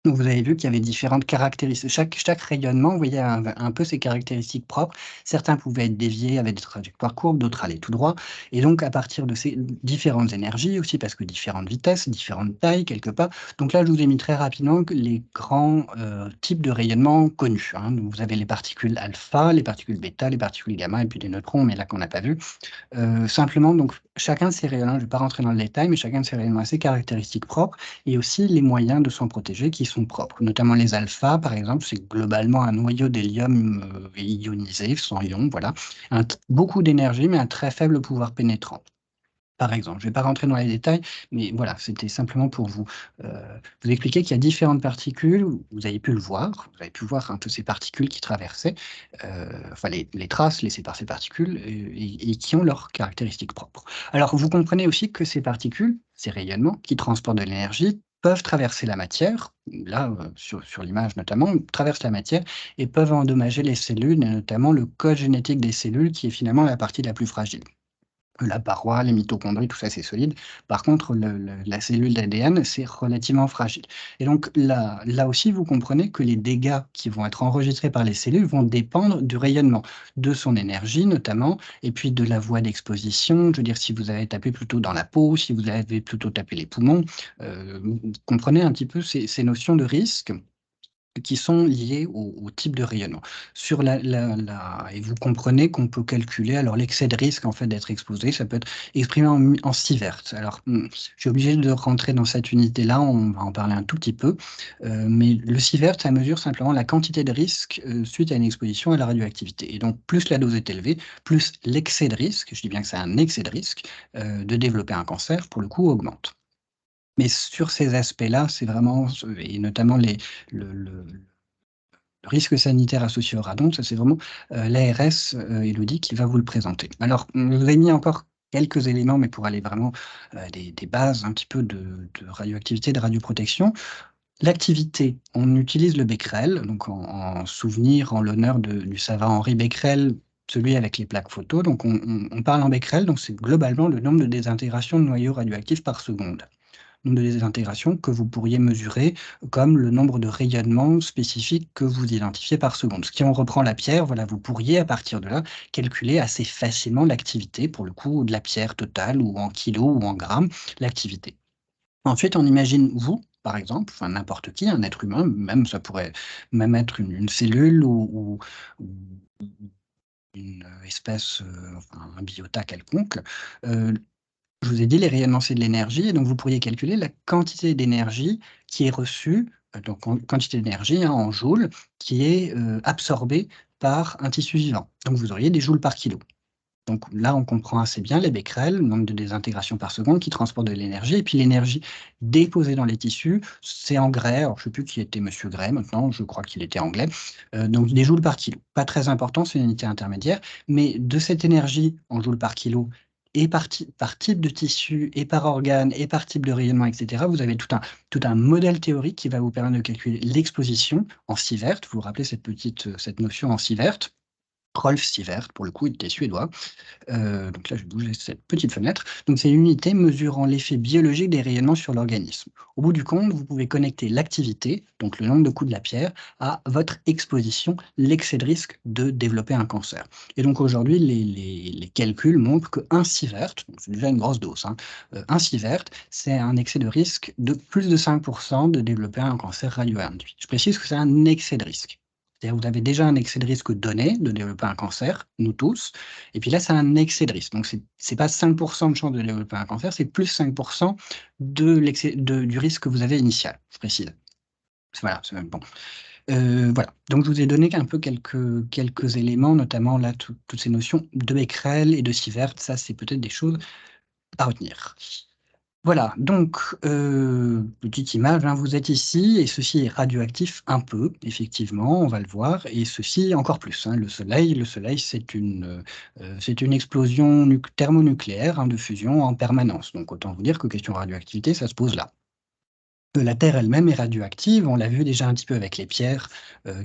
Donc vous avez vu qu'il y avait différentes caractéristiques. Chaque rayonnement, vous voyez, a un peu ses caractéristiques propres. Certains pouvaient être déviés avec des trajectoires courbes, d'autres allaient tout droit. Et donc, à partir de ces différentes énergies aussi, parce que différentes vitesses, différentes tailles, quelque part. Donc là, je vous ai mis très rapidement les grands types de rayonnements connus, hein. Donc, vous avez les particules alpha, les particules bêta, les particules gamma, et puis des neutrons, mais là qu'on n'a pas vu. Simplement, donc, chacun de ces rayonnements, je ne vais pas rentrer dans le détail, mais chacun de ces rayonnements a ses caractéristiques propres et aussi les moyens de s'en protéger qui sont propres. Notamment les alphas, par exemple, c'est globalement un noyau d'hélium ionisé, sans ion, voilà. Beaucoup d'énergie, mais un très faible pouvoir pénétrant. Par exemple, je ne vais pas rentrer dans les détails, mais voilà, c'était simplement pour vous expliquer qu'il y a différentes particules. Vous avez pu le voir, vous avez pu voir un peu ces particules qui traversaient, enfin les traces laissées par ces particules et qui ont leurs caractéristiques propres. Alors, vous comprenez aussi que ces particules, ces rayonnements qui transportent de l'énergie, peuvent traverser la matière, là, sur l'image notamment, traversent la matière et peuvent endommager les cellules, et notamment le code génétique des cellules, qui est finalement la partie la plus fragile. La paroi, les mitochondries, tout ça, c'est solide. Par contre, la cellule d'ADN, c'est relativement fragile. Et donc là aussi, vous comprenez que les dégâts qui vont être enregistrés par les cellules vont dépendre du rayonnement, de son énergie notamment, et puis de la voie d'exposition. Je veux dire, si vous avez tapé plutôt dans la peau, si vous avez plutôt tapé les poumons, vous comprenez un petit peu ces notions de risque qui sont liées au type de rayonnement. Sur et vous comprenez qu'on peut calculer alors l'excès de risque en fait d'être exposé, ça peut être exprimé en sievert. Alors, je suis obligé de rentrer dans cette unité-là, on va en parler un tout petit peu, mais le sievert, ça mesure simplement la quantité de risque suite à une exposition à la radioactivité. Et donc, plus la dose est élevée, plus l'excès de risque, je dis bien que c'est un excès de risque, de développer un cancer, pour le coup, augmente. Mais sur ces aspects-là, c'est vraiment, et notamment le risque sanitaire associé au radon, ça c'est vraiment l'ARS, Élodie, qui va vous le présenter. Alors, je vous ai mis encore quelques éléments, mais pour aller vraiment des bases un petit peu de radioactivité, de radioprotection. L'activité, on utilise le Becquerel, donc en souvenir, en l'honneur du savant Henri Becquerel, celui avec les plaques photo. Donc on parle en Becquerel, donc c'est globalement le nombre de désintégrations de noyaux radioactifs par seconde. Nombre de désintégrations que vous pourriez mesurer comme le nombre de rayonnements spécifiques que vous identifiez par seconde. Si on reprend la pierre, voilà, vous pourriez à partir de là calculer assez facilement l'activité, pour le coup, de la pierre totale ou en kilos ou en grammes, l'activité. Ensuite, on imagine vous, par exemple, enfin n'importe qui, un être humain, même ça pourrait même être une cellule ou une espèce, enfin un biota quelconque. Je vous ai dit, les rayonnements, c'est de l'énergie, et donc vous pourriez calculer la quantité d'énergie qui est reçue, donc en quantité d'énergie, hein, en joules, qui est absorbée par un tissu vivant. Donc vous auriez des joules par kilo. Donc là, on comprend assez bien les becquerels, le nombre de désintégrations par seconde qui transportent de l'énergie, et puis l'énergie déposée dans les tissus, c'est en Gray. Alors je ne sais plus qui était monsieur Gray maintenant, je crois qu'il était anglais. Donc des joules par kilo. Pas très important, c'est une unité intermédiaire, mais de cette énergie en joules par kilo, et par type de tissu, et par organe, et par type de rayonnement, etc., vous avez tout un modèle théorique qui va vous permettre de calculer l'exposition en sievert. Vous vous rappelez cette notion en sievert? Rolf Sievert, pour le coup, il était suédois. Donc là, je vais bouger cette petite fenêtre. Donc c'est une unité mesurant l'effet biologique des rayonnements sur l'organisme. Au bout du compte, vous pouvez connecter l'activité, donc le nombre de coups de la pierre, à votre exposition, l'excès de risque de développer un cancer. Et donc aujourd'hui, les calculs montrent qu'un sievert, donc c'est déjà une grosse dose, hein, un sievert, c'est un excès de risque de plus de 5% de développer un cancer radioinduit. Je précise que c'est un excès de risque. C'est-à-dire que vous avez déjà un excès de risque donné de développer un cancer, nous tous, et puis là, c'est un excès de risque. Donc, c'est pas 5% de chance de développer un cancer, c'est plus 5% du risque que vous avez initial, je précise. Voilà, c'est bon. Voilà. Donc, je vous ai donné un peu quelques éléments, notamment là, toutes ces notions de Becquerel et de Sievert. Ça, c'est peut-être des choses à retenir. Voilà, donc petite image, hein, vous êtes ici et ceci est radioactif un peu, effectivement, on va le voir, et ceci encore plus, hein. Le soleil, c'est une explosion thermonucléaire, hein, de fusion en permanence. Donc autant vous dire que question radioactivité, ça se pose là. La Terre elle-même est radioactive, on l'a vu déjà un petit peu avec les pierres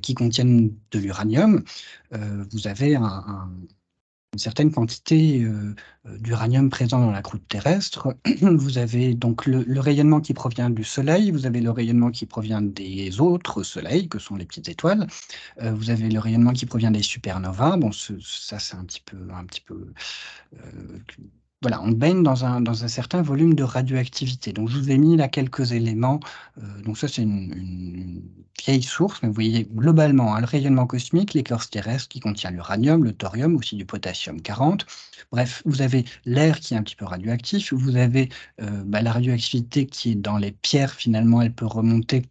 qui contiennent de l'uranium. Vous avez une certaine quantité d'uranium présent dans la croûte terrestre. Vous avez donc le rayonnement qui provient du Soleil, vous avez le rayonnement qui provient des autres soleils, que sont les petites étoiles, vous avez le rayonnement qui provient des supernovas. Bon, ça, c'est un petit peu voilà, on baigne dans un certain volume de radioactivité. Donc, je vous ai mis là quelques éléments. Donc ça, c'est une vieille source, mais vous voyez globalement, hein, le rayonnement cosmique, l'écorce terrestre qui contient l'uranium, le thorium, aussi du potassium-40. Bref, vous avez l'air qui est un petit peu radioactif. Vous avez la radioactivité qui est dans les pierres, finalement, elle peut remonter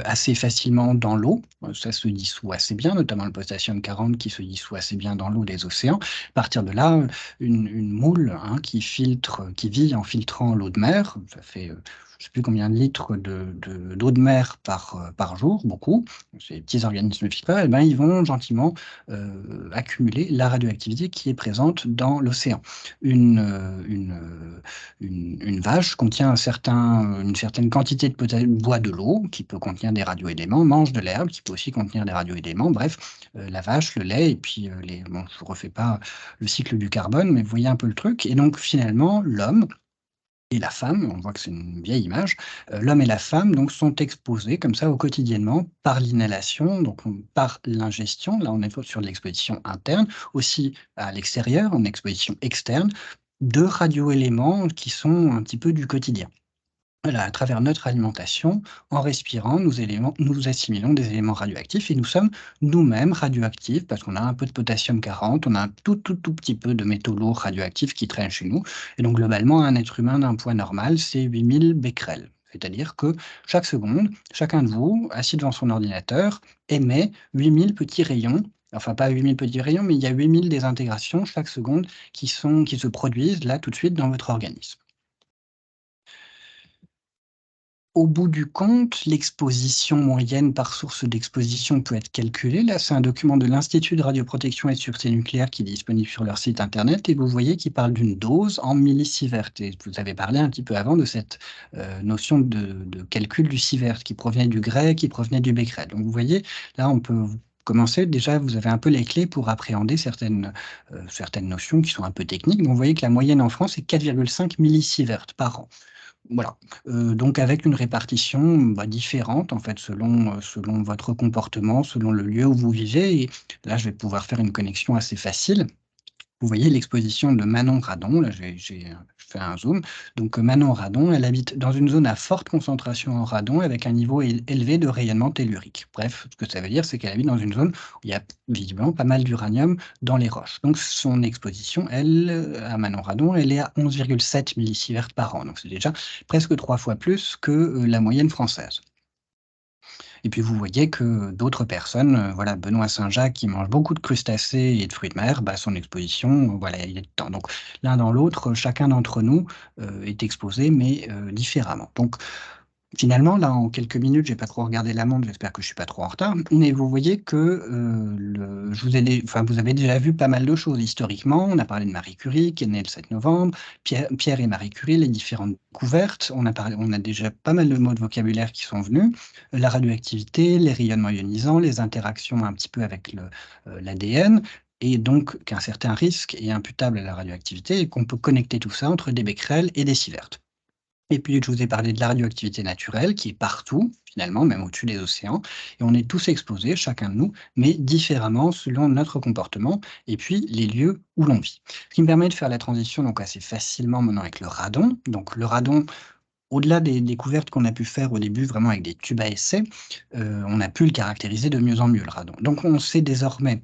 assez facilement dans l'eau. Ça se dissout assez bien, notamment le potassium-40 qui se dissout assez bien dans l'eau des océans. À partir de là, une moule, hein, qui vit en filtrant l'eau de mer. Ça fait, je ne sais plus combien de litres d'eau de mer par jour, beaucoup. Ces petits organismes filtreurs, eh ben, ils vont gentiment accumuler la radioactivité qui est présente dans l'océan. Une vache contient une certaine quantité boit de l'eau, qui peut contenir des radioéléments, mange de l'herbe, qui peut aussi contenir des radioéléments. Bref, la vache, le lait, et puis bon, je ne refais pas le cycle du carbone, mais vous voyez un peu le truc. Et donc finalement, l'homme et la femme, on voit que c'est une vieille image, l'homme et la femme donc sont exposés comme ça au quotidiennement par l'inhalation, donc par l'ingestion. Là, on est sur de l'exposition interne, aussi à l'extérieur, en exposition externe, de radioéléments qui sont un petit peu du quotidien. Voilà, à travers notre alimentation, en respirant, nous assimilons des éléments radioactifs et nous sommes nous-mêmes radioactifs parce qu'on a un peu de potassium-40, on a un tout petit peu de métaux lourds radioactifs qui traînent chez nous. Et donc, globalement, un être humain d'un poids normal, c'est 8000 becquerels. C'est-à-dire que chaque seconde, chacun de vous, assis devant son ordinateur, émet 8000 petits rayons. Enfin, pas 8000 petits rayons, mais il y a 8000 désintégrations chaque seconde qui se produisent là tout de suite dans votre organisme. Au bout du compte, l'exposition moyenne par source d'exposition peut être calculée. Là, c'est un document de l'Institut de radioprotection et de sûreté nucléaire qui est disponible sur leur site internet et vous voyez qu'il parle d'une dose en millisievert. Et vous avez parlé un petit peu avant de cette notion de calcul du sievert qui provenait du grec, qui provenait du becquerel. Donc vous voyez, là, on peut commencer. Déjà, vous avez un peu les clés pour appréhender certaines notions qui sont un peu techniques. Donc vous voyez que la moyenne en France est 4,5 millisievert par an. Voilà, donc avec une répartition, différente en fait selon votre comportement, selon le lieu où vous vivez et là je vais pouvoir faire une connexion assez facile. Vous voyez l'exposition de Manon Radon, là j'ai fait un zoom. Donc Manon Radon, elle habite dans une zone à forte concentration en radon avec un niveau élevé de rayonnement tellurique. Bref, ce que ça veut dire, c'est qu'elle habite dans une zone où il y a visiblement pas mal d'uranium dans les roches. Donc son exposition, elle, à Manon Radon, elle est à 11,7 millisieverts par an. Donc c'est déjà presque 3 fois plus que la moyenne française. Et puis vous voyez que d'autres personnes, voilà, Benoît Saint-Jacques qui mange beaucoup de crustacés et de fruits de mer, son exposition, voilà, il est dedans. Donc l'un dans l'autre, chacun d'entre nous, est exposé, mais différemment. Donc finalement, là, en quelques minutes, j'ai pas trop regardé la montre, j'espère que je suis pas trop en retard. Mais vous voyez que vous avez déjà vu pas mal de choses historiquement. On a parlé de Marie Curie, qui est née le 7 novembre, Pierre et Marie Curie, les différentes découvertes. On a déjà pas mal de mots de vocabulaire qui sont venus. La radioactivité, les rayonnements ionisants, les interactions un petit peu avec l'ADN. Et donc qu'un certain risque est imputable à la radioactivité et qu'on peut connecter tout ça entre des becquerels et des sieverts. Et puis, je vous ai parlé de la radioactivité naturelle qui est partout, finalement, même au-dessus des océans. Et on est tous exposés, chacun de nous, mais différemment selon notre comportement et puis les lieux où l'on vit. Ce qui me permet de faire la transition donc assez facilement maintenant avec le radon. Donc le radon, au-delà des découvertes qu'on a pu faire au début, vraiment avec des tubes à essai, on a pu le caractériser de mieux en mieux, le radon. Donc on sait désormais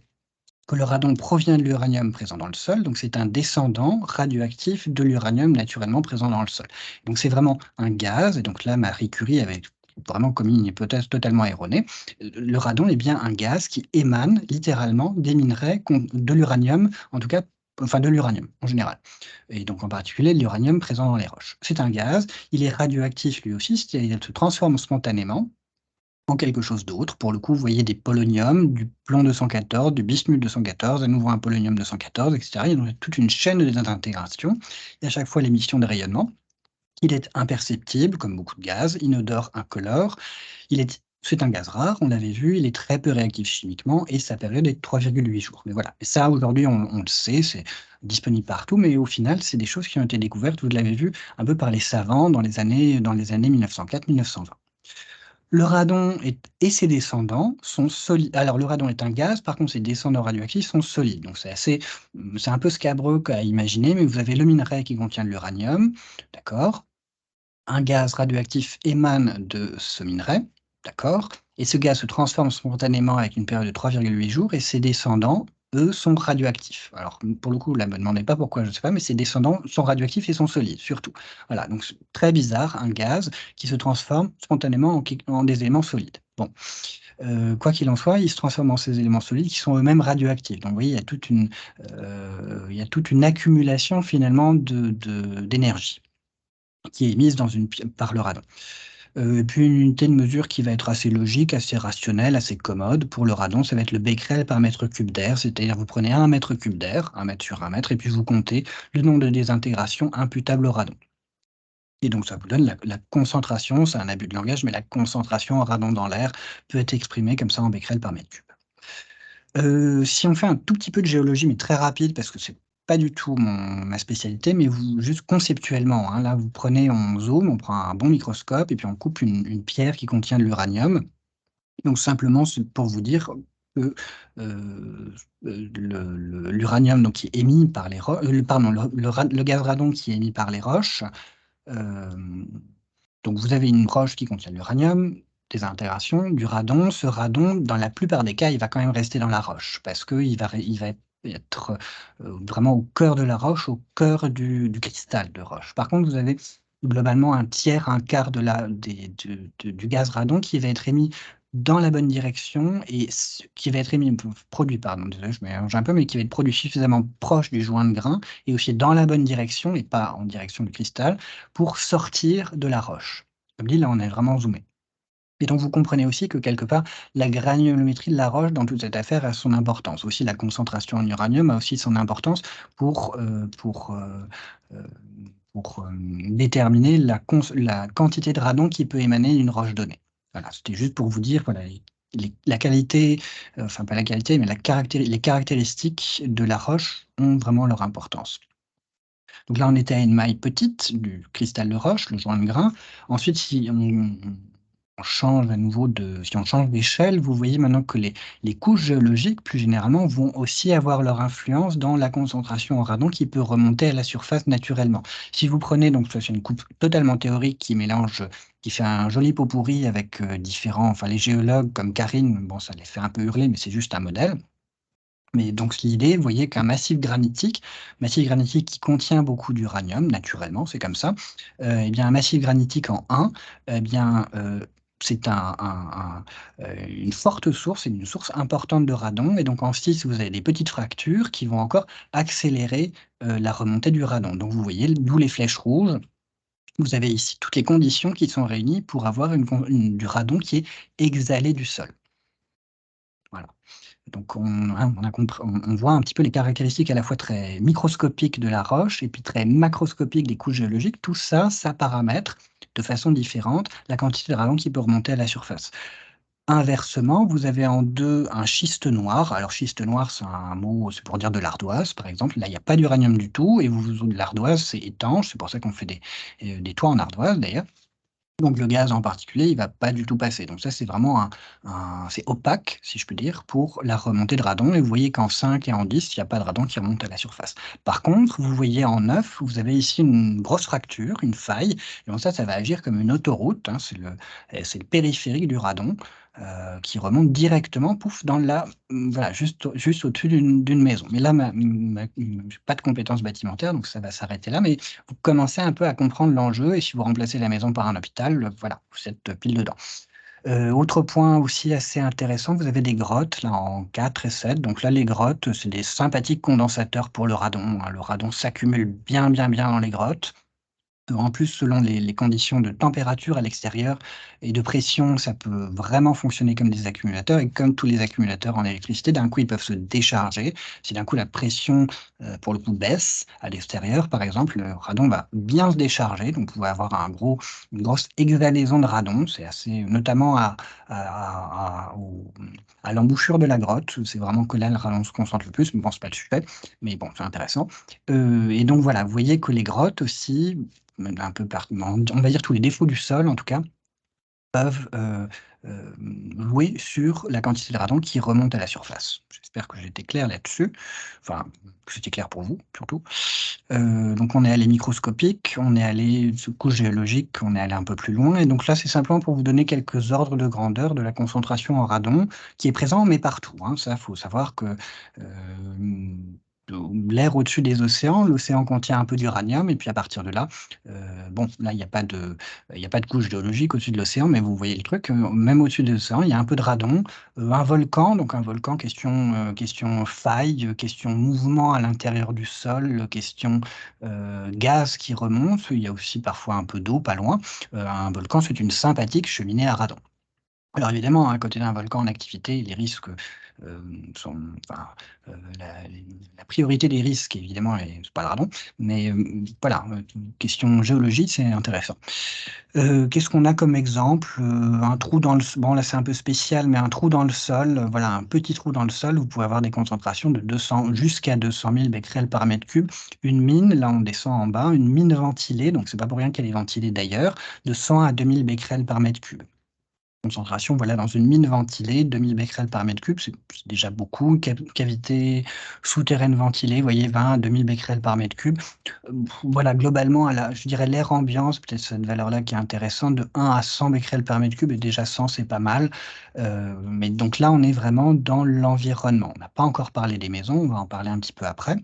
que le radon provient de l'uranium présent dans le sol, donc c'est un descendant radioactif de l'uranium naturellement présent dans le sol. Donc c'est vraiment un gaz, et donc là Marie Curie avait vraiment commis une hypothèse totalement erronée. Le radon est bien un gaz qui émane littéralement des minerais de l'uranium, en tout cas enfin de l'uranium en général, et donc en particulier de l'uranium présent dans les roches. C'est un gaz, il est radioactif lui aussi, c'est-à-dire il se transforme spontanément en quelque chose d'autre. Pour le coup, vous voyez des poloniums, du plomb 214, du bismuth 214, à nouveau un polonium 214, etc. Il y a donc toute une chaîne de désintégration et à chaque fois l'émission de rayonnement. Il est imperceptible, comme beaucoup de gaz, inodore, incolore. C'est un gaz rare, on l'avait vu, il est très peu réactif chimiquement et sa période est de 3,8 jours. Mais voilà, et ça aujourd'hui on le sait, c'est disponible partout, mais au final, c'est des choses qui ont été découvertes, vous l'avez vu, un peu par les savants dans les années 1904-1920. Le radon et ses descendants sont solides. Alors, le radon est un gaz, par contre, ses descendants radioactifs sont solides. Donc, c'est un peu scabreux à imaginer, mais vous avez le minerai qui contient de l'uranium, d'accord? Un gaz radioactif émane de ce minerai, d'accord? Et ce gaz se transforme spontanément avec une période de 3,8 jours et ses descendants, eux, sont radioactifs. Alors, pour le coup, là, ne me demandez pas pourquoi, je ne sais pas, mais ses descendants sont radioactifs et sont solides, surtout. Voilà, donc c'est très bizarre, un gaz qui se transforme spontanément en des éléments solides. Bon, quoi qu'il en soit, il se transforme en ces éléments solides qui sont eux-mêmes radioactifs. Donc, vous voyez, il y a toute une accumulation, finalement, d'énergie qui est émise par le radon. Et puis une unité de mesure qui va être assez logique, assez rationnelle, assez commode. Pour le radon, ça va être le becquerel par mètre cube d'air, c'est-à-dire vous prenez 1 mètre cube d'air, 1 mètre sur 1 mètre, et puis vous comptez le nombre de désintégrations imputables au radon. Et donc ça vous donne la concentration, c'est un abus de langage, mais la concentration en radon dans l'air peut être exprimée comme ça en becquerel par mètre cube. Si on fait un tout petit peu de géologie, mais très rapide, parce que c'est pas du tout ma spécialité, mais juste conceptuellement, hein, là, on zoome, on prend un bon microscope et puis on coupe une pierre qui contient de l'uranium. Donc simplement, c'est pour vous dire que, l'uranium donc qui est émis par les roches, pardon, le gaz radon qui est émis par les roches, hem donc vous avez une roche qui contient de l'uranium, des intégrations, du radon. Ce radon, dans la plupart des cas, il va quand même rester dans la roche parce il va être, vraiment au cœur de la roche, au cœur du cristal de roche. Par contre, vous avez globalement un tiers, un quart de la des du gaz radon qui va être émis dans la bonne direction et qui va être produit, pardon, désolé, je mélange un peu, mais qui va être produit suffisamment proche du joint de grain et aussi dans la bonne direction et pas en direction du cristal pour sortir de la roche. Comme dit, là, on est vraiment zoomé. Et donc, vous comprenez aussi que quelque part, la granulométrie de la roche dans toute cette affaire a son importance. Aussi, la concentration en uranium a aussi son importance pour, déterminer la quantité de radon qui peut émaner d'une roche donnée. Voilà, c'était juste pour vous dire, voilà, la qualité, enfin pas la qualité, mais les caractéristiques de la roche ont vraiment leur importance. Donc là, on était à une maille petite du cristal de roche, le joint de grain. Ensuite, on change à nouveau si on change d'échelle, vous voyez maintenant que les couches géologiques, plus généralement, vont aussi avoir leur influence dans la concentration en radon qui peut remonter à la surface naturellement. Si vous prenez, donc ça c'est une coupe totalement théorique qui fait un joli pot pourri avec enfin les géologues comme Karine, bon ça les fait un peu hurler, mais c'est juste un modèle. Mais donc l'idée, vous voyez qu'un massif granitique qui contient beaucoup d'uranium, naturellement, c'est comme ça, et bien un massif granitique en 1, eh bien, c'est une forte source, c'est une source importante de radon et donc en 6, vous avez des petites fractures qui vont encore accélérer, la remontée du radon. Donc vous voyez, d'où les flèches rouges. Vous avez ici toutes les conditions qui sont réunies pour avoir du radon qui est exhalé du sol. Voilà. Donc on voit un petit peu les caractéristiques à la fois très microscopiques de la roche et puis très macroscopiques des couches géologiques. Tout ça, ça paramètre de façon différente la quantité de radon qui peut remonter à la surface. Inversement, vous avez en 2 un schiste noir. Alors schiste noir, c'est un mot, c'est pour dire de l'ardoise, par exemple. Là, il y a pas d'uranium du tout et de l'ardoise, c'est étanche. C'est pour ça qu'on fait des toits en ardoise, d'ailleurs. Donc le gaz en particulier, il va pas du tout passer. Donc ça, c'est vraiment c'est opaque, si je puis dire, pour la remontée de radon et vous voyez qu'en 5 et en 10, il y a pas de radon qui remonte à la surface. Par contre, vous voyez en 9, vous avez ici une grosse fracture, une faille et donc ça va agir comme une autoroute, hein. C'est le périphérique du radon, qui remonte directement, pouf, voilà, juste au-dessus d'une maison. Mais là, j'ai pas de compétences bâtimentaires, donc ça va s'arrêter là, mais vous commencez un peu à comprendre l'enjeu et si vous remplacez la maison par un hôpital, voilà, vous êtes pile dedans. Autre point aussi assez intéressant, vous avez des grottes là en 4 et 7. Donc là, les grottes, c'est des sympathiques condensateurs pour le radon, hein. Le radon s'accumule bien, bien, bien dans les grottes. En plus, selon les conditions de température à l'extérieur et de pression, ça peut vraiment fonctionner comme des accumulateurs et comme tous les accumulateurs en électricité, d'un coup, ils peuvent se décharger. Si d'un coup la pression, pour le coup, baisse à l'extérieur, par exemple, le radon va bien se décharger, donc vous pouvez avoir une grosse exhalaison de radon. C'est assez notamment à l'embouchure de la grotte, c'est vraiment que là, le radon se concentre le plus, mais bon, c'est pas le sujet, mais bon, c'est intéressant. Et donc voilà, vous voyez que les grottes aussi, même un peu partout, on va dire tous les défauts du sol en tout cas, peuvent, jouer sur la quantité de radon qui remonte à la surface. J'espère que j'ai été clair là-dessus, enfin, que c'était clair pour vous surtout. Donc on est allé microscopique, on est allé sous couche géologique, on est allé un peu plus loin et donc là, c'est simplement pour vous donner quelques ordres de grandeur de la concentration en radon qui est présent, mais partout, hein. Ça, faut savoir que, hem, l'air au-dessus des océans, l'océan contient un peu d'uranium et puis à partir de là, bon, là, il y a pas de couche géologique au-dessus de l'océan, mais vous voyez le truc, même au-dessus de l'océan, il y a un peu de radon. Un volcan, donc un volcan, question faille, question mouvement à l'intérieur du sol, question, gaz qui remonte. Il y a aussi parfois un peu d'eau pas loin. Un volcan, c'est une sympathique cheminée à radon. Alors évidemment, hein, à côté d'un volcan en activité, les risques, sont enfin, la priorité des risques évidemment c'est pas le radon, mais, voilà, question géologie, c'est intéressant. Qu'est-ce qu'on a comme exemple? Un trou dans le s bon là, c'est un peu spécial, mais un trou dans le sol, voilà, un petit trou dans le sol, vous pouvez avoir des concentrations de 200 jusqu'à 200 000 becquerels par mètre cube. Une mine, là, on descend en bas, une mine ventilée, donc c'est pas pour rien qu'elle est ventilée d'ailleurs, de 100 à 2000 becquerels par mètre cube. Concentration, voilà, dans une mine ventilée, 2000 becquerels par mètre cube, c'est déjà beaucoup. Cavité souterraine ventilée, vous voyez, 20 à 2000 becquerels par mètre cube. Voilà, globalement, je dirais l'air ambiant, c'est peut-être cette valeur-là qui est intéressante, de 1 à 100 becquerels par mètre cube et déjà 100, c'est pas mal. Mais donc là, on est vraiment dans l'environnement. On n'a pas encore parlé des maisons, on va en parler un petit peu après.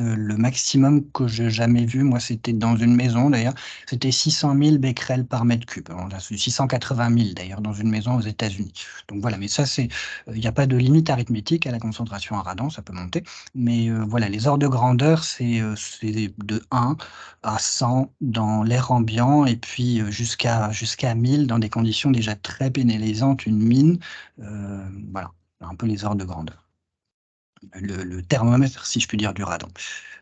Le maximum que j'ai jamais vu, moi, c'était dans une maison d'ailleurs, c'était 600 000 becquerels par mètre cube. Alors là, c'est 680 000 d'ailleurs dans une maison aux États-Unis. Donc voilà, mais ça c'est, il y a pas de limite arithmétique à la concentration en radon, ça peut monter. Mais, voilà, les ordres de grandeur, c'est de 1 à 100 dans l'air ambiant et puis, jusqu'à 1000 dans des conditions déjà très pénalisantes, une mine, voilà, un peu les ordres de grandeur. Le thermomètre, si je puis dire, du radon.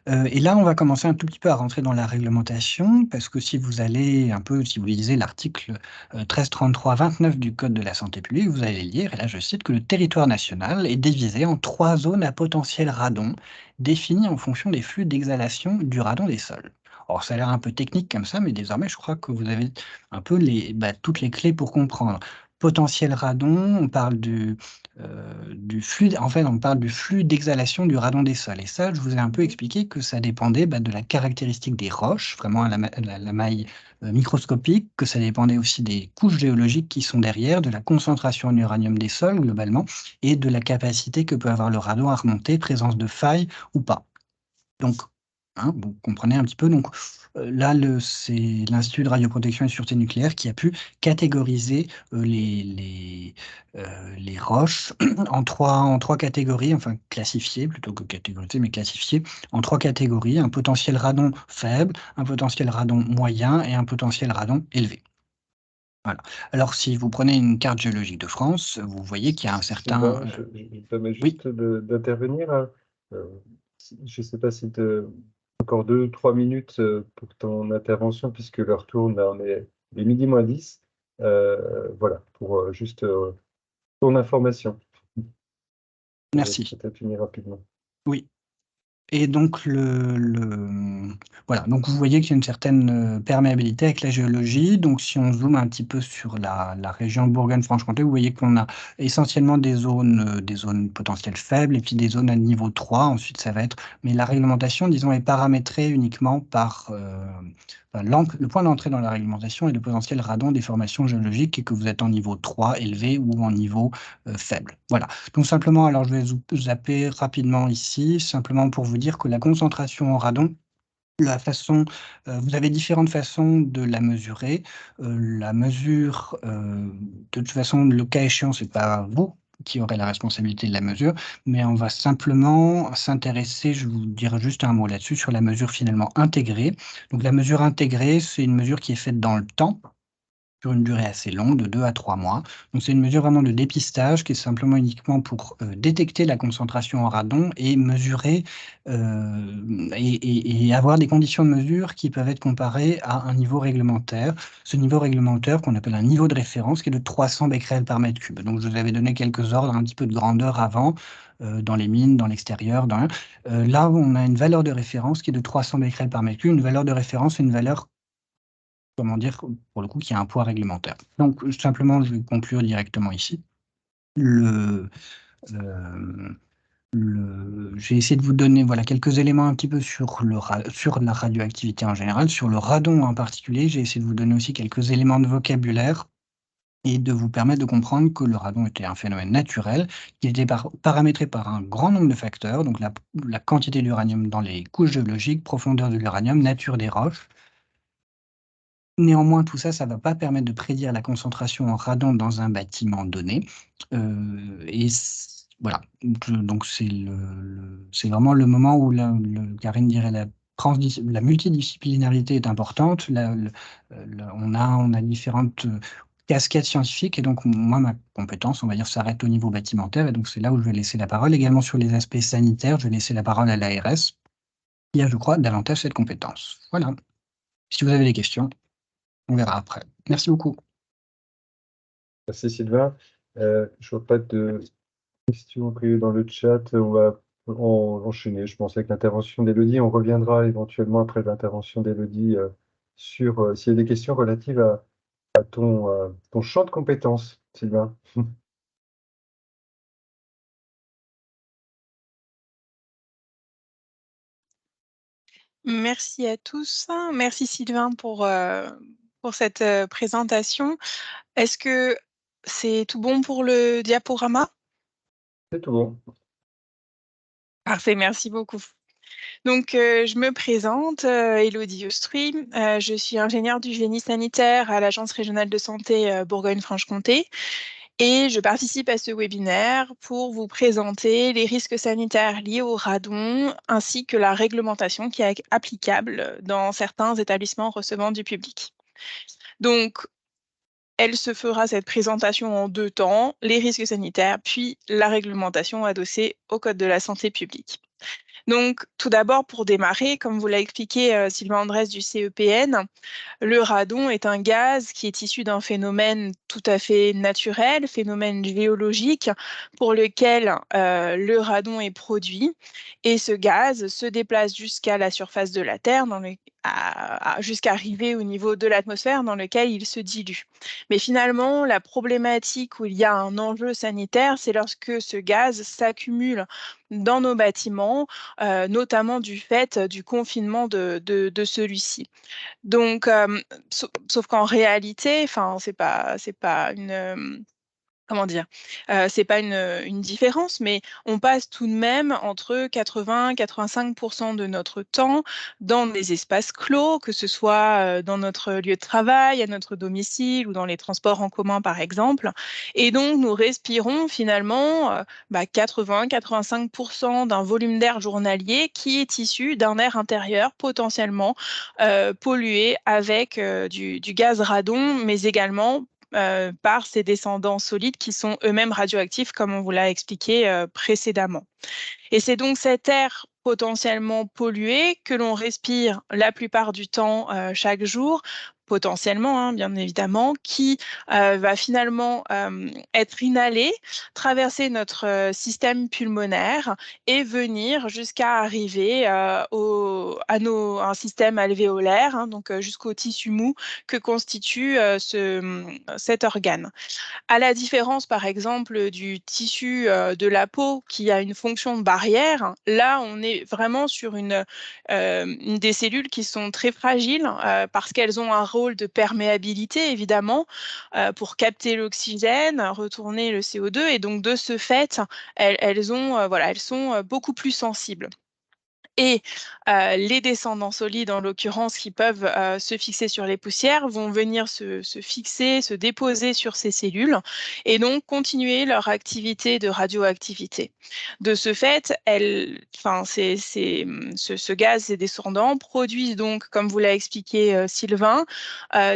Et là, on va commencer un tout petit peu à rentrer dans la réglementation parce que si vous lisez l'article, 1333-29 du code de la santé publique, vous allez lire et là je cite que «Le territoire national est divisé en 3 zones à potentiel radon, définies en fonction des flux d'exhalation du radon des sols». Alors ça a l'air un peu technique comme ça, mais désormais je crois que vous avez un peu toutes les clés pour comprendre. Potentiel radon, on parle du flux en fait, on parle du flux d'exhalation du radon des sols et ça, je vous ai un peu expliqué que ça dépendait, de la caractéristique des roches, vraiment à la maille, microscopique, que ça dépendait aussi des couches géologiques qui sont derrière, de la concentration en uranium des sols globalement et de la capacité que peut avoir le radon à remonter, présence de failles ou pas. Donc, hein, vous comprenez un petit peu donc, là c'est l'Institut de radioprotection et de sûreté nucléaire qui a pu catégoriser, les roches en trois catégories, enfin classifier plutôt que catégoriser, mais classifier en 3 catégories, un potentiel radon faible, un potentiel radon moyen et un potentiel radon élevé. Voilà. Alors si vous prenez une carte géologique de France, vous voyez qu'il y a un certain, Sylvain, je me permets oui? juste d'intervenir, hein. Je ne sais pas si tu encore 2 ou 3 minutes pour ton intervention, puisque l'heure tourne, là on est les midi moins 10. Voilà, pour juste ton information. Je vais Merci. peut-être finir rapidement. Oui. Et donc voilà, donc vous voyez qu'il y a une certaine, perméabilité avec la géologie. Donc si on zoome un petit peu sur la région Bourgogne-Franche-Comté, vous voyez qu'on a essentiellement des zones potentielles faibles et puis des zones à niveau 3. Ensuite, ça va être mais la réglementation, disons, est paramétrée uniquement par, enfin le point d'entrée dans la réglementation est le potentiel radon des formations géologiques et que vous êtes en niveau 3 élevé ou en niveau, faible. Voilà. Donc simplement, alors je vais zapper rapidement ici, simplement pour vous dire que la concentration en radon Vous avez différentes façons de la mesurer. La mesure, de toute façon, le cas échéant, c'est pas vous qui aurez la responsabilité de la mesure, mais on va simplement s'intéresser, je vous dirai juste un mot là-dessus, sur la mesure finalement intégrée. Donc la mesure intégrée, c'est une mesure qui est faite dans le temps, sur une durée assez longue, de 2 à 3 mois. Donc c'est une mesure vraiment de dépistage qui est simplement uniquement pour, détecter la concentration en radon et mesurer, et avoir des conditions de mesure qui peuvent être comparées à un niveau réglementaire. Ce niveau réglementaire qu'on appelle un niveau de référence qui est de 300 becquerels par mètre cube. Donc je vous avais donné quelques ordres, un petit peu de grandeur avant, dans les mines, dans l'extérieur, là, on a une valeur de référence qui est de 300 becquerels par mètre cube. Une valeur de référence, c'est une valeur, comment dire? Pour le coup, qui a un poids réglementaire. Donc simplement, je vais conclure directement ici. Le, j'ai essayé de vous donner, voilà, quelques éléments un petit peu sur sur la radioactivité en général, sur le radon en particulier. J'ai essayé de vous donner aussi quelques éléments de vocabulaire et de vous permettre de comprendre que le radon était un phénomène naturel, qui était paramétré par un grand nombre de facteurs, donc la quantité d'uranium dans les couches géologiques, profondeur de l'uranium, nature des roches. Néanmoins, tout ça, ça va pas permettre de prédire la concentration en radon dans un bâtiment donné, et voilà, donc c'est vraiment le moment où Karine dirait la multidisciplinarité est importante. On a différentes, casquettes scientifiques et donc moi, ma compétence, on va dire, s'arrête au niveau bâtimentaire et donc c'est là où je vais laisser la parole. Également sur les aspects sanitaires, je vais laisser la parole à l'ARS, qui a, je crois, davantage cette compétence. Voilà. Si vous avez des questions. On verra après. Merci beaucoup. Merci Sylvain. Je vois pas de questions privées dans le chat. On va enchaîner, je pense, avec l'intervention d'Élodie. On reviendra éventuellement après l'intervention d'Élodie sur s'il y a des questions relatives à ton champ de compétences, Sylvain. Merci à tous. Merci Sylvain pour cette présentation. Est-ce que c'est tout bon pour le diaporama? C'est tout bon. Parfait, merci beaucoup. Donc, je me présente, Élodie Austry. Je suis ingénieure du génie sanitaire à l'Agence régionale de santé Bourgogne-Franche-Comté. Et je participe à ce webinaire pour vous présenter les risques sanitaires liés au radon ainsi que la réglementation qui est applicable dans certains établissements recevant du public. Donc, elle se fera cette présentation en 2 temps, les risques sanitaires, puis la réglementation adossée au Code de la santé publique. Donc, tout d'abord, pour démarrer, comme vous l'a expliqué Sylvain Andrès du CEPN, le radon est un gaz qui est issu d'un phénomène tout à fait naturel, phénomène géologique, pour lequel le radon est produit. Et ce gaz se déplace jusqu'à la surface de la Terre, jusqu'à arriver au niveau de l'atmosphère dans lequel il se dilue. Mais finalement, la problématique où il y a un enjeu sanitaire, c'est lorsque ce gaz s'accumule dans nos bâtiments, notamment du fait du confinement de celui-ci. Donc, sauf qu'en réalité, enfin, c'est pas une, comment dire? C'est pas une différence, mais on passe tout de même entre 80-85 de notre temps dans des espaces clos, que ce soit, dans notre lieu de travail, à notre domicile ou dans les transports en commun, par exemple. Et donc nous respirons finalement, 80-85 d'un volume d'air journalier qui est issu d'un air intérieur potentiellement, pollué avec, du gaz radon, mais également par ses descendants solides qui sont eux-mêmes radioactifs, comme on vous l'a expliqué précédemment. Et c'est donc cet air potentiellement pollué que l'on respire la plupart du temps chaque jour, potentiellement, hein, bien évidemment, qui va finalement être inhalé, traverser notre système pulmonaire et venir jusqu'à arriver à un système alvéolaire, hein, donc jusqu'au tissu mou que constitue cet organe. À la différence, par exemple, du tissu de la peau qui a une fonction de barrière, là, on est vraiment sur une des cellules qui sont très fragiles parce qu'elles ont un rôle de perméabilité, évidemment, pour capter l'oxygène, retourner le CO2, et donc de ce fait, elles sont beaucoup plus sensibles. Et les descendants solides, en l'occurrence, qui peuvent se fixer sur les poussières, vont venir se fixer, se déposer sur ces cellules et donc continuer leur activité de radioactivité. De ce fait, ce gaz et descendants produisent donc, comme vous l'a expliqué Sylvain,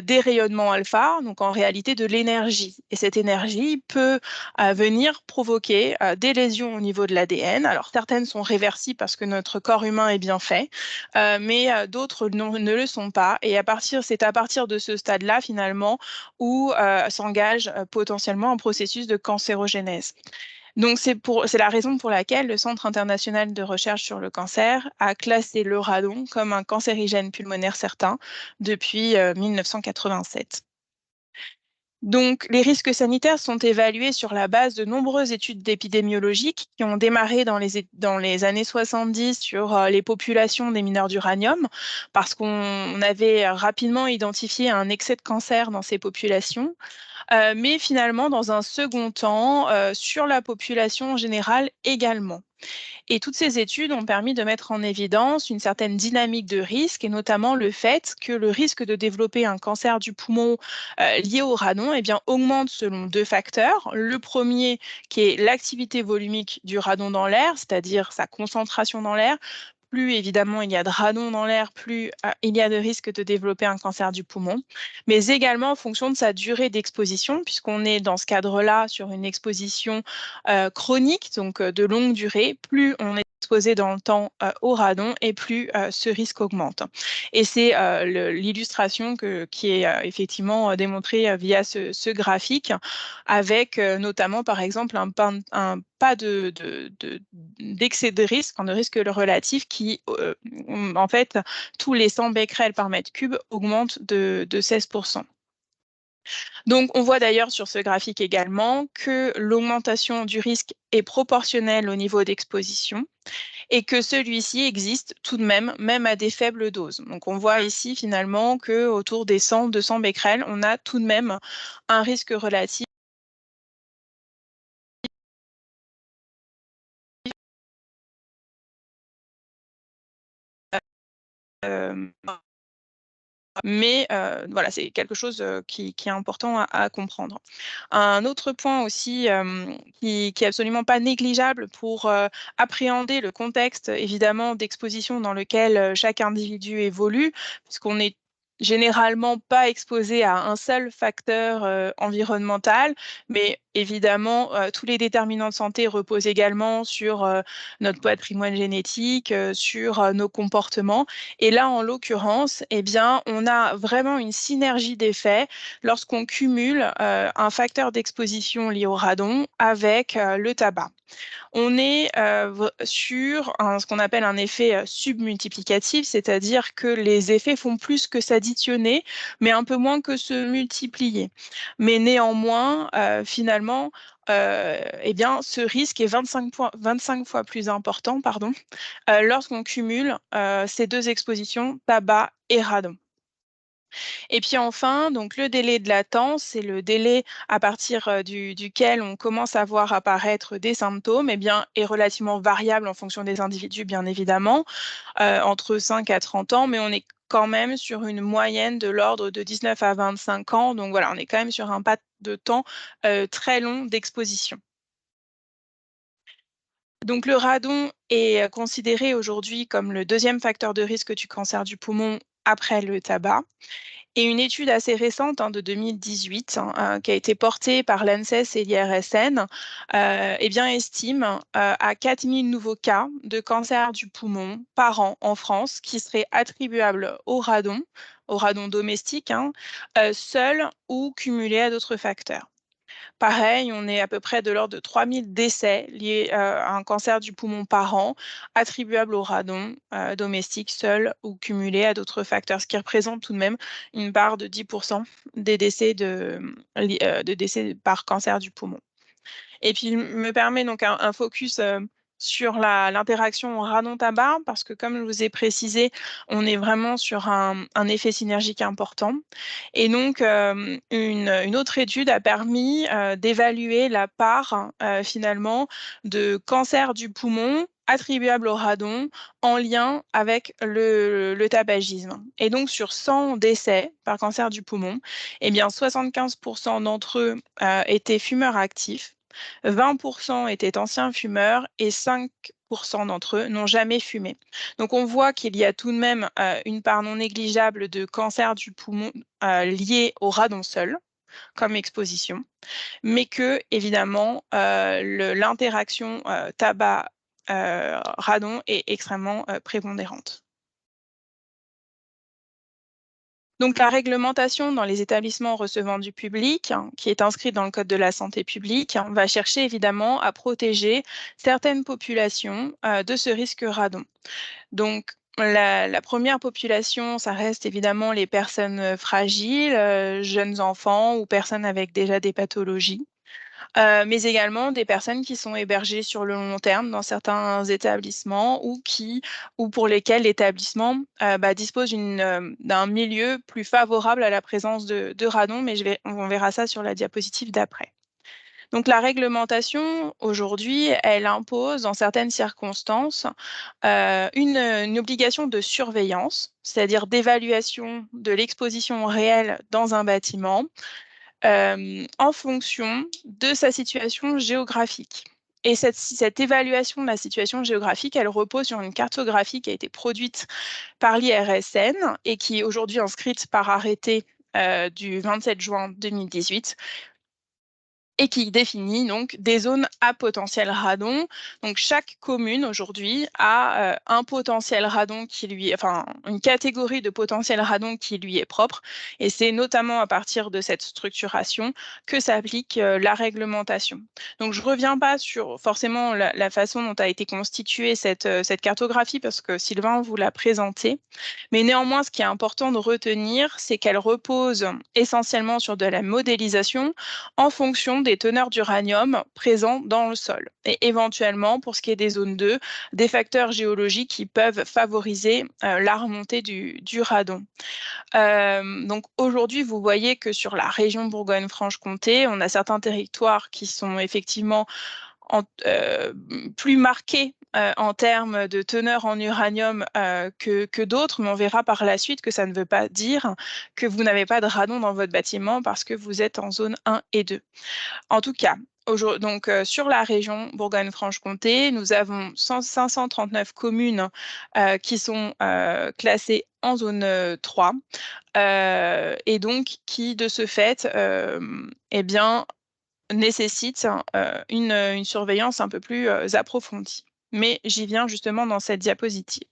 des rayonnements alpha, donc en réalité de l'énergie. Et cette énergie peut venir provoquer des lésions au niveau de l'ADN. Alors certaines sont réversibles parce que notre corps humain est bien fait, mais d'autres ne le sont pas. Et c'est à partir de ce stade-là, finalement, où s'engage potentiellement un processus de cancérogénèse. Donc c'est la raison pour laquelle le Centre international de recherche sur le cancer a classé le radon comme un cancérigène pulmonaire certain depuis 1987. Donc, les risques sanitaires sont évalués sur la base de nombreuses études épidémiologiques qui ont démarré dans les années 70 sur les populations des mineurs d'uranium, parce qu'on avait rapidement identifié un excès de cancer dans ces populations, mais finalement, dans un second temps, sur la population générale également. Et toutes ces études ont permis de mettre en évidence une certaine dynamique de risque et notamment le fait que le risque de développer un cancer du poumon lié au radon augmente selon deux facteurs. Le premier qui est l'activité volumique du radon dans l'air, c'est-à-dire sa concentration dans l'air. Plus évidemment il y a de radon dans l'air, plus il y a de risque de développer un cancer du poumon, mais également en fonction de sa durée d'exposition, puisqu'on est dans ce cadre-là sur une exposition chronique, donc de longue durée, plus on est exposé dans le temps au radon et plus ce risque augmente. Et c'est l'illustration qui est effectivement démontrée via ce graphique, avec notamment par exemple un pas d'excès de risque, de risque relatif qui, en fait, tous les 100 becquerels par mètre cube augmentent de 16%. Donc, on voit d'ailleurs sur ce graphique également que l'augmentation du risque est proportionnelle au niveau d'exposition et que celui-ci existe tout de même à des faibles doses. Donc, on voit ici finalement qu'autour des 100-200 becquerels, on a tout de même un risque relatif mais voilà, c'est quelque chose qui est important à comprendre. Un autre point aussi qui est absolument pas négligeable pour appréhender le contexte évidemment d'exposition dans lequel chaque individu évolue, puisqu'on est généralement pas exposé à un seul facteur environnemental, mais évidemment tous les déterminants de santé reposent également sur notre patrimoine génétique, sur nos comportements. Et là, en l'occurrence, eh bien, on a vraiment une synergie d'effets lorsqu'on cumule un facteur d'exposition lié au radon avec le tabac. On est sur ce qu'on appelle un effet submultiplicatif, c'est-à-dire que les effets font plus que s'additionner, mais un peu moins que se multiplier. Mais néanmoins, finalement, eh bien, ce risque est 25 fois plus important, lorsqu'on cumule ces deux expositions, tabac et radon. Et puis enfin, donc le délai de latence, c'est le délai à partir duquel on commence à voir apparaître des symptômes, est relativement variable en fonction des individus, bien évidemment, entre 5 à 30 ans, mais on est quand même sur une moyenne de l'ordre de 19 à 25 ans. Donc voilà, on est quand même sur un pas de temps très long d'exposition. Donc le radon est considéré aujourd'hui comme le deuxième facteur de risque du cancer du poumon après le tabac. Et une étude assez récente de 2018 qui a été portée par l'ANSES et l'IRSN estime à 4000 nouveaux cas de cancer du poumon par an en France qui seraient attribuables au radon domestique, seul ou cumulé à d'autres facteurs. Pareil, on est à peu près de l'ordre de 3000 décès liés à un cancer du poumon par an, attribuables au radon domestique seul ou cumulé à d'autres facteurs, ce qui représente tout de même une part de 10% des décès de décès par cancer du poumon. Et puis, il me permet donc un focus sur l'interaction radon-tabac, parce que comme je vous ai précisé, on est vraiment sur un effet synergique important. Et donc, une autre étude a permis d'évaluer la part finalement de cancer du poumon attribuables au radon en lien avec le tabagisme. Et donc, sur 100 décès par cancer du poumon, eh bien, 75% d'entre eux étaient fumeurs actifs, 20% étaient anciens fumeurs et 5% d'entre eux n'ont jamais fumé. Donc, on voit qu'il y a tout de même une part non négligeable de cancer du poumon lié au radon seul comme exposition, mais que, évidemment, l'interaction tabac-radon est extrêmement prépondérante. Donc, la réglementation dans les établissements recevant du public, qui est inscrite dans le Code de la santé publique, va chercher évidemment à protéger certaines populations de ce risque radon. Donc, la première population, ça reste évidemment les personnes fragiles, jeunes enfants ou personnes avec déjà des pathologies. Mais également des personnes qui sont hébergées sur le long terme dans certains établissements ou pour lesquels l'établissement dispose d'un milieu plus favorable à la présence de radon, mais on verra ça sur la diapositive d'après. Donc la réglementation, aujourd'hui, elle impose dans certaines circonstances une obligation de surveillance, c'est-à-dire d'évaluation de l'exposition réelle dans un bâtiment, en fonction de sa situation géographique. Et cette évaluation de la situation géographique, elle repose sur une cartographie qui a été produite par l'IRSN et qui est aujourd'hui inscrite par arrêté du 27 juin 2018 et qui définit donc des zones à potentiel radon. Donc chaque commune aujourd'hui a un potentiel radon une catégorie de potentiel radon qui lui est propre, et c'est notamment à partir de cette structuration que s'applique la réglementation. Donc je reviens pas sur forcément la façon dont a été constituée cette cartographie parce que Sylvain vous l'a présentée, mais néanmoins ce qui est important de retenir, c'est qu'elle repose essentiellement sur de la modélisation en fonction des teneurs d'uranium présents dans le sol. Et éventuellement, pour ce qui est des zones 2, des facteurs géologiques qui peuvent favoriser la remontée du radon. Donc aujourd'hui, vous voyez que sur la région Bourgogne-Franche-Comté, on a certains territoires qui sont effectivement plus marqués en termes de teneur en uranium que d'autres, mais on verra par la suite que ça ne veut pas dire que vous n'avez pas de radon dans votre bâtiment parce que vous êtes en zone 1 et 2. En tout cas, donc, sur la région Bourgogne-Franche-Comté, nous avons 539 communes qui sont classées en zone 3 et donc qui, de ce fait, nécessitent une surveillance un peu plus approfondie. Mais j'y viens justement dans cette diapositive.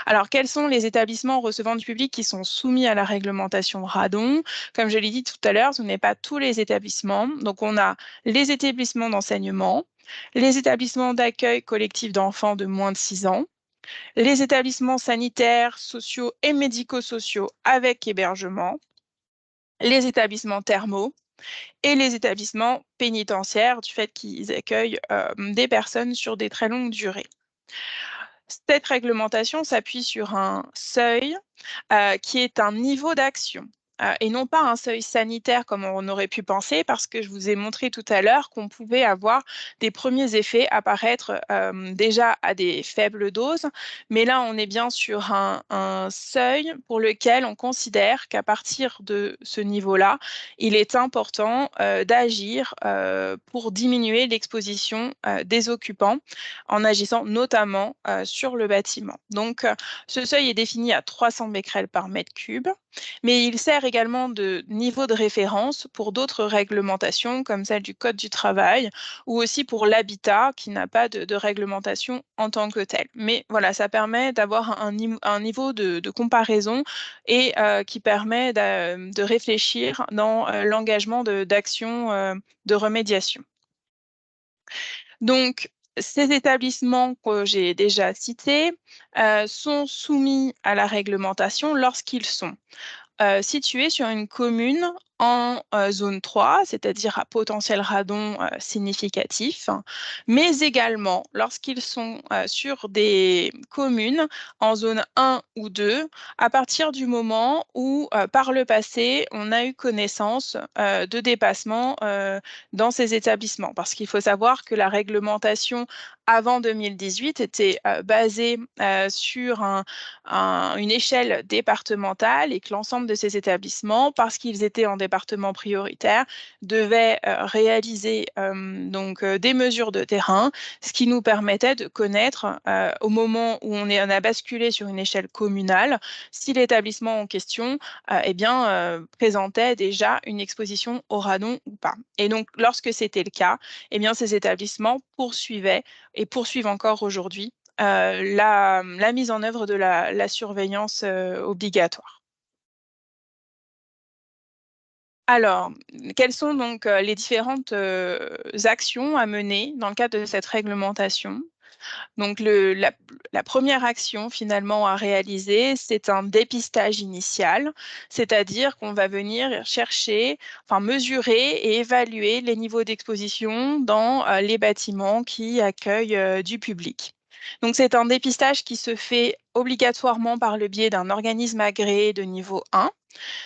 Alors, quels sont les établissements recevant du public qui sont soumis à la réglementation radon? Comme je l'ai dit tout à l'heure, ce n'est pas tous les établissements. Donc, on a les établissements d'enseignement, les établissements d'accueil collectif d'enfants de moins de 6 ans, les établissements sanitaires, sociaux et médico-sociaux avec hébergement, les établissements thermaux et les établissements pénitentiaires du fait qu'ils accueillent des personnes sur des très longues durées. Cette réglementation s'appuie sur un seuil qui est un niveau d'action et non pas un seuil sanitaire comme on aurait pu penser, parce que je vous ai montré tout à l'heure qu'on pouvait avoir des premiers effets apparaître déjà à des faibles doses, mais là on est bien sur un seuil pour lequel on considère qu'à partir de ce niveau-là, il est important d'agir pour diminuer l'exposition des occupants en agissant notamment sur le bâtiment. Donc, ce seuil est défini à 300 becquerels par mètre cube, mais il sert également de niveau de référence pour d'autres réglementations comme celle du Code du travail ou aussi pour l'habitat qui n'a pas de réglementation en tant que telle. Mais voilà, ça permet d'avoir un niveau de comparaison et qui permet de réfléchir dans l'engagement d'actions de remédiation. Donc, ces établissements que j'ai déjà cités sont soumis à la réglementation lorsqu'ils sont situés sur une commune en zone 3, c'est-à-dire à potentiel radon significatif, mais également lorsqu'ils sont sur des communes en zone 1 ou 2, à partir du moment où, par le passé, on a eu connaissance de dépassements dans ces établissements. Parce qu'il faut savoir que la réglementation avant 2018 était basé sur une échelle départementale et que l'ensemble de ces établissements, parce qu'ils étaient en département prioritaire, devaient réaliser des mesures de terrain, ce qui nous permettait de connaître au moment où on a basculé sur une échelle communale si l'établissement en question présentait déjà une exposition au radon ou pas. Et donc, lorsque c'était le cas, eh bien, ces établissements poursuivaient et poursuivent encore aujourd'hui la mise en œuvre de la surveillance obligatoire. Alors, quelles sont donc les différentes actions à mener dans le cadre de cette réglementation? Donc, la première action finalement à réaliser, c'est un dépistage initial, c'est-à-dire qu'on va venir chercher, enfin mesurer et évaluer les niveaux d'exposition dans les bâtiments qui accueillent du public. Donc, c'est un dépistage qui se fait obligatoirement par le biais d'un organisme agréé de niveau 1.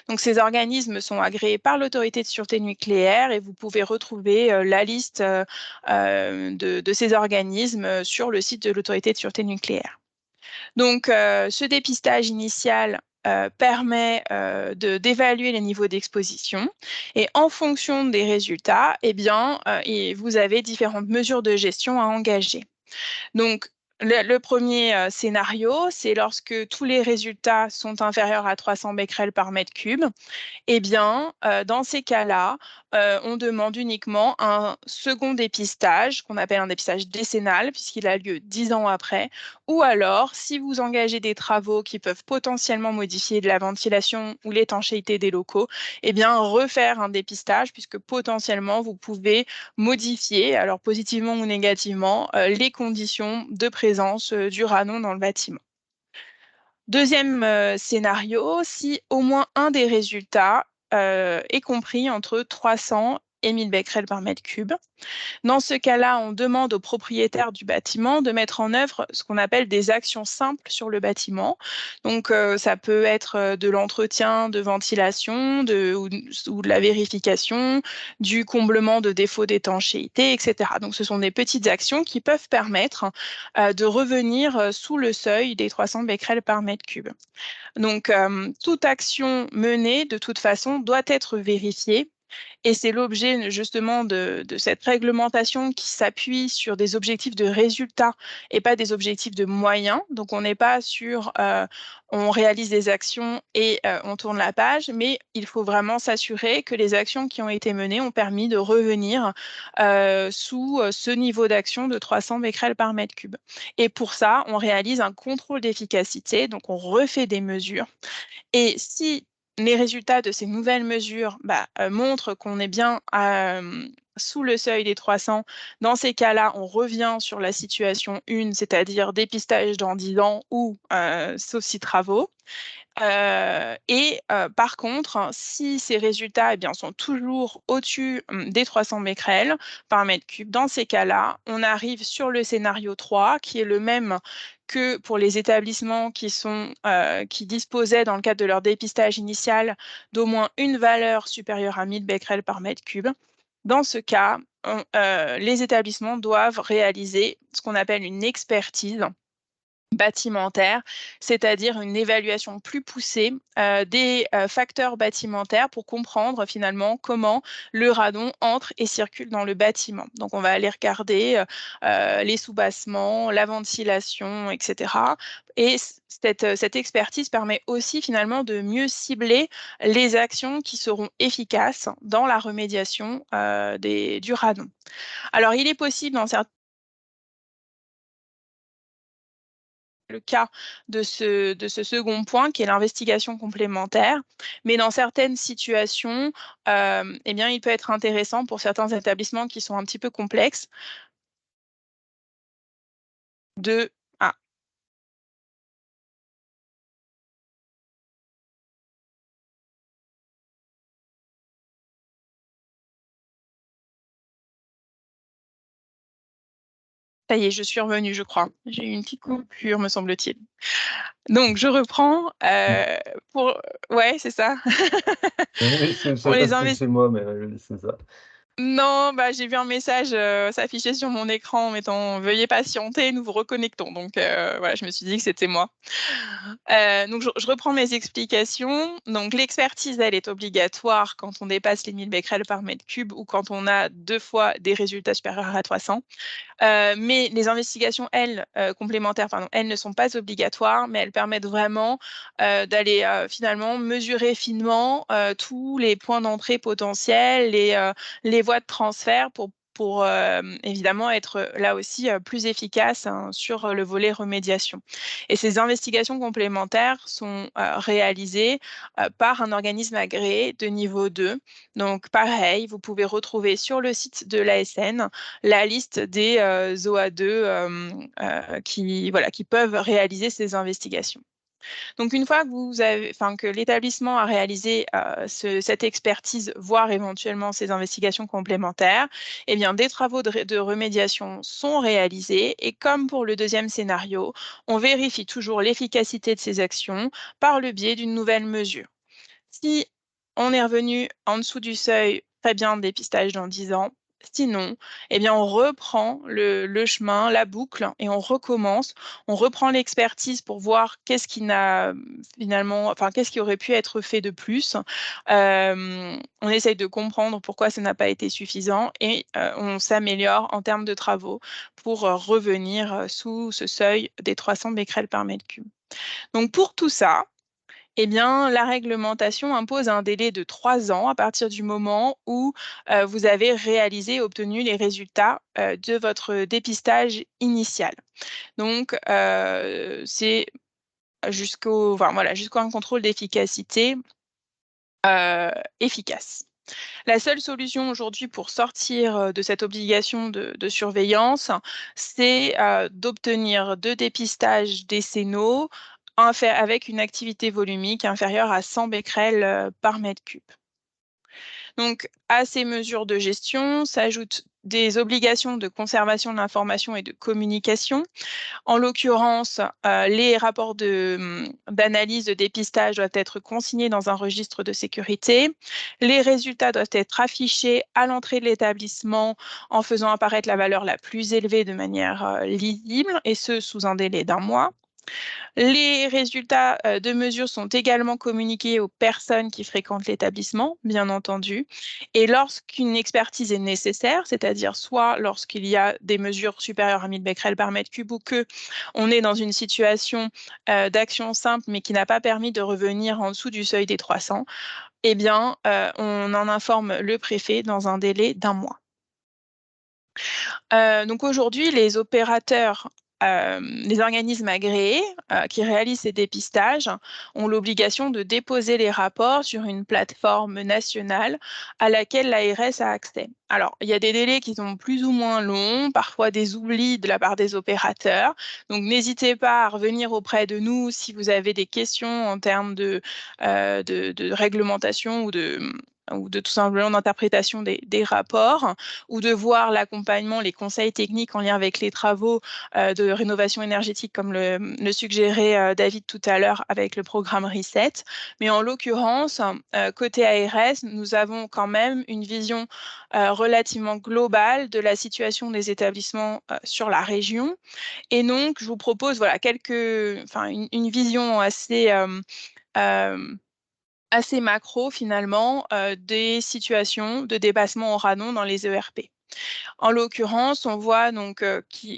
Donc, ces organismes sont agréés par l'autorité de sûreté nucléaire et vous pouvez retrouver la liste de ces organismes sur le site de l'autorité de sûreté nucléaire. Donc, ce dépistage initial permet d'évaluer les niveaux d'exposition et en fonction des résultats, vous avez différentes mesures de gestion à engager. Donc, le premier scénario, c'est lorsque tous les résultats sont inférieurs à 300 becquerels par mètre cube. Eh bien, dans ces cas-là, on demande uniquement un second dépistage, qu'on appelle un dépistage décennal, puisqu'il a lieu 10 ans après. Ou alors, si vous engagez des travaux qui peuvent potentiellement modifier de la ventilation ou l'étanchéité des locaux, eh bien, refaire un dépistage, puisque potentiellement, vous pouvez modifier, alors positivement ou négativement, les conditions de présence du radon dans le bâtiment. Deuxième scénario, si au moins un des résultats est compris entre 300 et 1000 becquerels par mètre cube. Dans ce cas-là, on demande au propriétaire du bâtiment de mettre en œuvre ce qu'on appelle des actions simples sur le bâtiment. Donc, ça peut être de l'entretien de ventilation ou de la vérification, du comblement de défauts d'étanchéité, etc. Donc, ce sont des petites actions qui peuvent permettre de revenir sous le seuil des 300 becquerels par mètre cube. Donc, toute action menée, de toute façon, doit être vérifiée. Et c'est l'objet justement de cette réglementation qui s'appuie sur des objectifs de résultats et pas des objectifs de moyens. Donc, on n'est pas sur on réalise des actions et on tourne la page, mais il faut vraiment s'assurer que les actions qui ont été menées ont permis de revenir sous ce niveau d'action de 300 becquerels par mètre cube. Et pour ça, on réalise un contrôle d'efficacité, donc on refait des mesures. Et si les résultats de ces nouvelles mesures montrent qu'on est bien sous le seuil des 300, dans ces cas-là, on revient sur la situation 1, c'est-à-dire dépistage dans 10 ans ou sauf si travaux. Par contre, si ces résultats sont toujours au-dessus des 300 becquerels par mètre cube, dans ces cas-là, on arrive sur le scénario 3, qui est le même que pour les établissements qui disposaient, dans le cadre de leur dépistage initial, d'au moins une valeur supérieure à 1000 becquerels par mètre cube. Dans ce cas, les établissements doivent réaliser ce qu'on appelle une expertise bâtimentaire, c'est-à-dire une évaluation plus poussée des facteurs bâtimentaires pour comprendre finalement comment le radon entre et circule dans le bâtiment. Donc, on va aller regarder les soubassements, la ventilation, etc. Et cette expertise permet aussi finalement de mieux cibler les actions qui seront efficaces dans la remédiation du radon. Alors, il est possible dans certains le cas de ce second point, qui est l'investigation complémentaire. Mais dans certaines situations, il peut être intéressant pour certains établissements qui sont un petit peu complexes de... Ah, ça y est, je suis revenue, je crois. J'ai eu une petite coupure, me semble-t-il. Donc, je reprends pour... Ouais, c'est ça. Oui, je Pour sais pas les si c'est chez moi, mais oui, c'est ça. Non, bah, j'ai vu un message s'afficher sur mon écran en mettant veuillez patienter, nous vous reconnectons. Donc voilà, je me suis dit que c'était moi. Donc je reprends mes explications. Donc l'expertise, elle est obligatoire quand on dépasse les 1000 becquerels par mètre cube ou quand on a 2 fois des résultats supérieurs à 300. Mais les investigations, elles, complémentaires, pardon, elles ne sont pas obligatoires, mais elles permettent vraiment d'aller finalement mesurer finement tous les points d'entrée potentiels, les voies de transfert pour évidemment être là aussi plus efficace hein, sur le volet remédiation. Et ces investigations complémentaires sont réalisées par un organisme agréé de niveau 2. Donc pareil, vous pouvez retrouver sur le site de l'ASN la liste des OA2 qui peuvent réaliser ces investigations. Donc, une fois que que l'établissement a réalisé cette expertise, voire éventuellement ces investigations complémentaires, eh bien, des travaux de remédiation sont réalisés. Et comme pour le deuxième scénario, on vérifie toujours l'efficacité de ces actions par le biais d'une nouvelle mesure. Si on est revenu en dessous du seuil, très bien, dépistage dans 10 ans. Sinon, eh bien, on reprend le chemin, la boucle, et on recommence. On reprend l'expertise pour voir qu'est-ce qui n'a finalement, enfin, qu'est-ce qui aurait pu être fait de plus. On essaye de comprendre pourquoi ça n'a pas été suffisant et on s'améliore en termes de travaux pour revenir sous ce seuil des 300 becquerels par mètre cube. Donc, pour tout ça, eh bien, la réglementation impose un délai de 3 ans à partir du moment où vous avez réalisé et obtenu les résultats de votre dépistage initial. Donc, c'est jusqu'à un contrôle d'efficacité efficace. La seule solution aujourd'hui pour sortir de cette obligation de surveillance, c'est d'obtenir 2 dépistages décennaux avec une activité volumique inférieure à 100 becquerels par mètre cube. Donc, à ces mesures de gestion s'ajoutent des obligations de conservation de l'information et de communication. En l'occurrence, les rapports d'analyse de dépistage doivent être consignés dans un registre de sécurité. Les résultats doivent être affichés à l'entrée de l'établissement en faisant apparaître la valeur la plus élevée de manière lisible, et ce, sous un délai d'1 mois. Les résultats de mesure sont également communiqués aux personnes qui fréquentent l'établissement, bien entendu. Et lorsqu'une expertise est nécessaire, c'est-à-dire soit lorsqu'il y a des mesures supérieures à 1000 becquerels par mètre cube ou que on est dans une situation d'action simple mais qui n'a pas permis de revenir en dessous du seuil des 300, eh bien, on en informe le préfet dans un délai d'1 mois. Donc aujourd'hui, les opérateurs, les organismes agréés qui réalisent ces dépistages ont l'obligation de déposer les rapports sur une plateforme nationale à laquelle l'ARS a accès. Alors, il y a des délais qui sont plus ou moins longs, parfois des oublis de la part des opérateurs. Donc, n'hésitez pas à revenir auprès de nous si vous avez des questions en termes de réglementation ou de tout simplement d'interprétation des rapports, ou de voir l'accompagnement, les conseils techniques en lien avec les travaux de rénovation énergétique, comme le suggérait David tout à l'heure avec le programme Reset. Mais en l'occurrence, côté ARS, nous avons quand même une vision relativement globale de la situation des établissements sur la région. Et donc, je vous propose voilà, une vision assez macro finalement des situations de dépassement au radon dans les ERP. En l'occurrence, on voit donc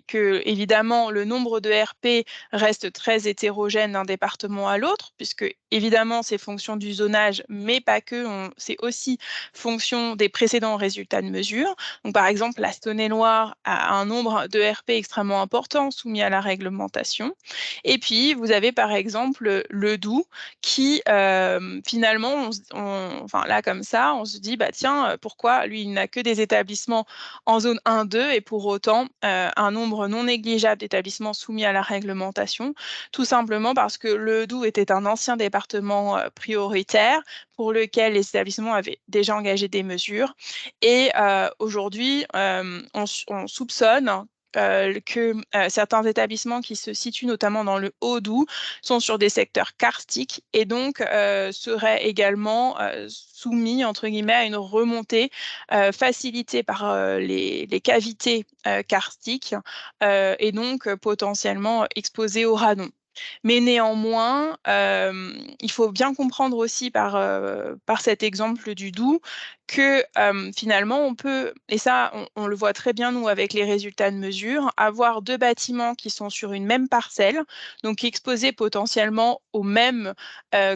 que évidemment le nombre de RP reste très hétérogène d'un département à l'autre, puisque évidemment c'est fonction du zonage, mais pas que, c'est aussi fonction des précédents résultats de mesure. Donc par exemple, la Saône-et-Loire a un nombre de RP extrêmement important soumis à la réglementation. Et puis vous avez par exemple le Doubs qui finalement, enfin là comme ça, on se dit bah tiens, pourquoi lui il n'a que des établissements en zone 1-2 et pour autant un nombre non négligeable d'établissements soumis à la réglementation, tout simplement parce que le Doubs était un ancien département prioritaire pour lequel les établissements avaient déjà engagé des mesures. Et aujourd'hui, on soupçonne que certains établissements qui se situent notamment dans le Haut-Doubs sont sur des secteurs karstiques et donc seraient également soumis, entre guillemets, à une remontée facilitée par les cavités karstiques et donc potentiellement exposés au radon. Mais néanmoins, il faut bien comprendre aussi par cet exemple du Doubs que finalement on peut, et ça on le voit très bien nous avec les résultats de mesure, avoir deux bâtiments qui sont sur une même parcelle, donc exposés potentiellement aux mêmes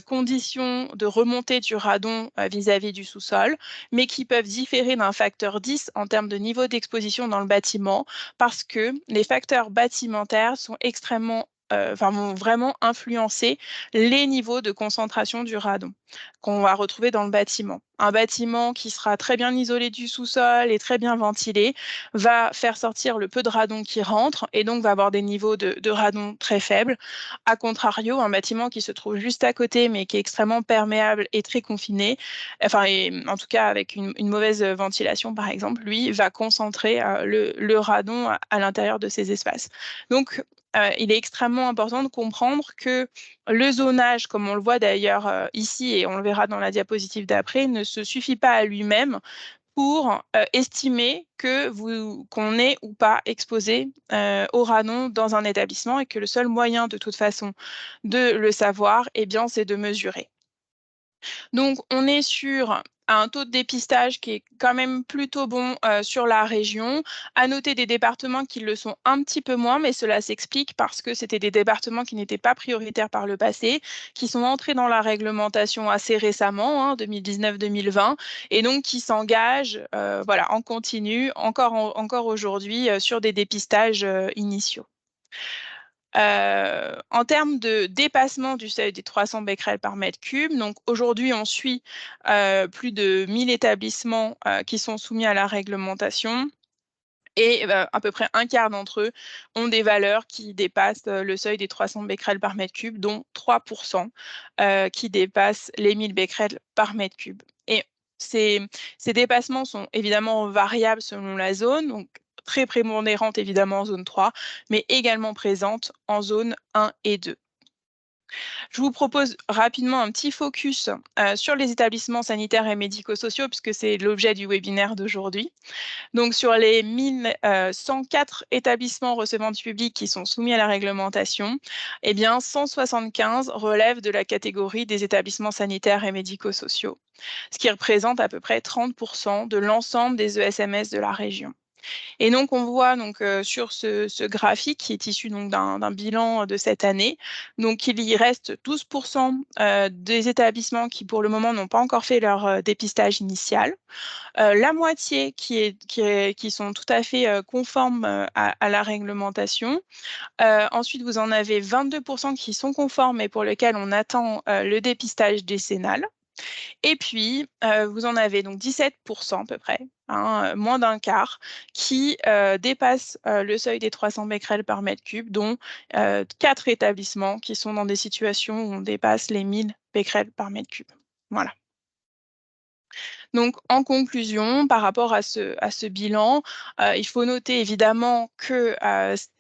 conditions de remontée du radon vis-à-vis du sous-sol, mais qui peuvent différer d'un facteur 10 en termes de niveau d'exposition dans le bâtiment, parce que les facteurs bâtimentaires sont extrêmement vont vraiment influencer les niveaux de concentration du radon qu'on va retrouver dans le bâtiment. Un bâtiment qui sera très bien isolé du sous-sol et très bien ventilé va faire sortir le peu de radon qui rentre et donc va avoir des niveaux de radon très faibles. A contrario, un bâtiment qui se trouve juste à côté mais qui est extrêmement perméable et très confiné, enfin, et, en tout cas avec une mauvaise ventilation par exemple, lui va concentrer le radon à l'intérieur de ces espaces. Donc, il est extrêmement important de comprendre que le zonage, comme on le voit d'ailleurs ici et on le verra dans la diapositive d'après, ne se suffit pas à lui-même pour estimer qu'on est ou pas exposé au radon dans un établissement et que le seul moyen de toute façon de le savoir, eh bien, c'est de mesurer. Donc, on est sur un taux de dépistage qui est quand même plutôt bon sur la région. À noter des départements qui le sont un petit peu moins, mais cela s'explique parce que c'était des départements qui n'étaient pas prioritaires par le passé, qui sont entrés dans la réglementation assez récemment, hein, 2019-2020, et donc qui s'engagent voilà, en continu, encore aujourd'hui, sur des dépistages initiaux. En termes de dépassement du seuil des 300 becquerels par mètre cube, donc aujourd'hui on suit plus de 1000 établissements qui sont soumis à la réglementation. Et à peu près un quart d'entre eux ont des valeurs qui dépassent le seuil des 300 becquerels par mètre cube, dont 3% qui dépassent les 1000 becquerels par mètre cube. Et ces dépassements sont évidemment variables selon la zone, donc très prépondérantes évidemment en zone 3, mais également présentes en zone 1 et 2. Je vous propose rapidement un petit focus sur les établissements sanitaires et médico-sociaux, puisque c'est l'objet du webinaire d'aujourd'hui. Donc, sur les 1104 établissements recevant du public qui sont soumis à la réglementation, eh bien, 175 relèvent de la catégorie des établissements sanitaires et médico-sociaux, ce qui représente à peu près 30% de l'ensemble des ESMS de la région. Et donc, on voit donc, sur ce graphique qui est issu d'un bilan de cette année, donc il y reste 12% des établissements qui, pour le moment, n'ont pas encore fait leur dépistage initial. La moitié qui sont tout à fait conformes à la réglementation. Ensuite, vous en avez 22% qui sont conformes et pour lesquels on attend le dépistage décennal. Et puis, vous en avez donc 17% à peu près, hein, moins d'un quart, qui dépassent le seuil des 300 becquerels par mètre cube, dont 4 établissements qui sont dans des situations où on dépasse les 1000 becquerels par mètre cube. Voilà. Donc, en conclusion, par rapport à ce bilan, il faut noter évidemment que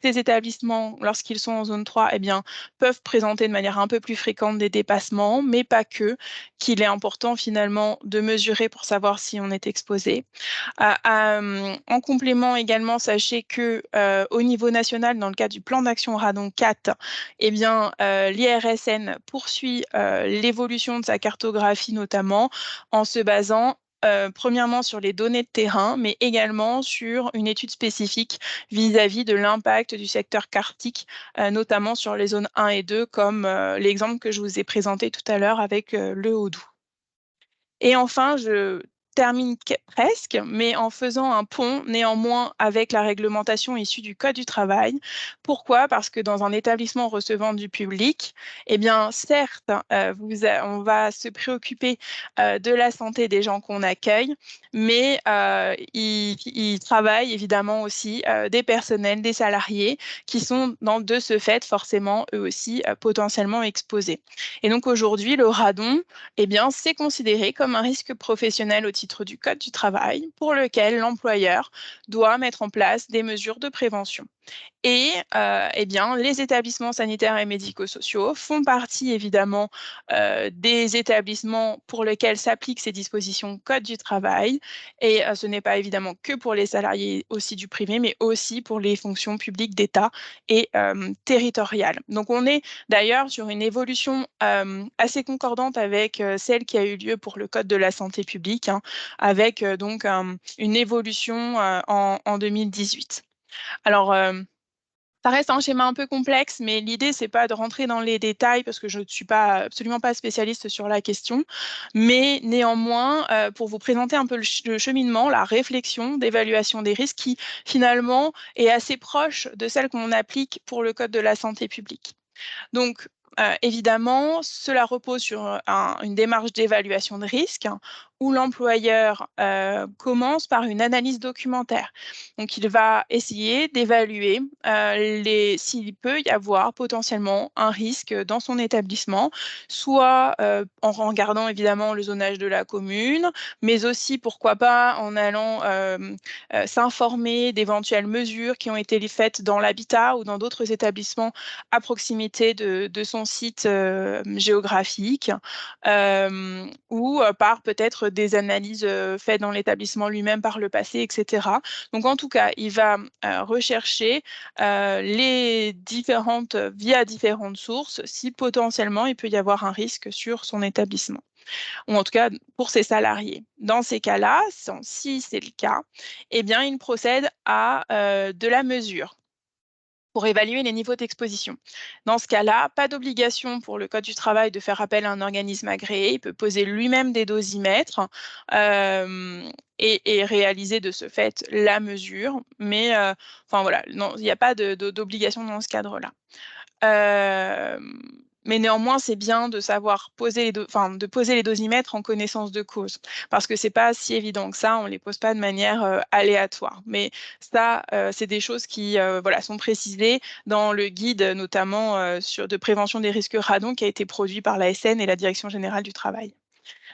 ces établissements, lorsqu'ils sont en zone 3, eh bien, peuvent présenter de manière un peu plus fréquente des dépassements, mais pas que, qu'il est important finalement de mesurer pour savoir si on est exposé. En complément également, sachez que au niveau national, dans le cadre du plan d'action radon 4, eh bien, l'IRSN poursuit l'évolution de sa cartographie notamment en se basant premièrement sur les données de terrain, mais également sur une étude spécifique vis-à-vis de l'impact du secteur karstique, notamment sur les zones 1 et 2, comme l'exemple que je vous ai présenté tout à l'heure avec le Haut-Doubs. Et enfin, je termine presque, mais en faisant un pont néanmoins avec la réglementation issue du Code du travail. Pourquoi? Parce que dans un établissement recevant du public, eh bien, certes, on va se préoccuper de la santé des gens qu'on accueille, mais il travaille évidemment aussi des personnels, des salariés qui sont de ce fait forcément eux aussi potentiellement exposés. Et donc aujourd'hui, le radon, eh bien, c'est considéré comme un risque professionnel au titre titre du Code du travail pour lequel l'employeur doit mettre en place des mesures de prévention. Et eh bien, les établissements sanitaires et médico-sociaux font partie évidemment des établissements pour lesquels s'appliquent ces dispositions Code du travail. Et ce n'est pas évidemment que pour les salariés aussi du privé, mais aussi pour les fonctions publiques d'État et territoriales. Donc on est d'ailleurs sur une évolution assez concordante avec celle qui a eu lieu pour le Code de la santé publique, hein, avec donc une évolution en 2018. Alors, ça reste un schéma un peu complexe, mais l'idée, c'est pas de rentrer dans les détails parce que je ne suis absolument pas spécialiste sur la question. Mais néanmoins, pour vous présenter un peu le cheminement, la réflexion d'évaluation des risques qui, finalement, est assez proche de celle qu'on applique pour le Code de la santé publique. Donc, évidemment, cela repose sur une démarche d'évaluation de risque où l'employeur commence par une analyse documentaire. Donc, il va essayer d'évaluer s'il peut y avoir potentiellement un risque dans son établissement, soit en regardant évidemment le zonage de la commune, mais aussi, pourquoi pas, en allant s'informer d'éventuelles mesures qui ont été faites dans l'habitat ou dans d'autres établissements à proximité de son site géographique, ou par peut-être des analyses faites dans l'établissement lui-même par le passé, etc. Donc en tout cas, il va rechercher via différentes sources si potentiellement il peut y avoir un risque sur son établissement, ou en tout cas pour ses salariés. Dans ces cas-là, si c'est le cas, eh bien, il procède à de la mesure pour évaluer les niveaux d'exposition. Dans ce cas-là, pas d'obligation pour le Code du travail de faire appel à un organisme agréé. Il peut poser lui-même des dosimètres et réaliser de ce fait la mesure. Mais enfin voilà, non, il n'y a pas d'obligation dans ce cadre-là. Mais néanmoins, c'est bien de savoir de poser les dosimètres en connaissance de cause, parce que c'est pas si évident que ça, on les pose pas de manière aléatoire. Mais ça, c'est des choses qui voilà, sont précisées dans le guide, notamment de prévention des risques radon qui a été produit par l'ASN et la Direction générale du travail.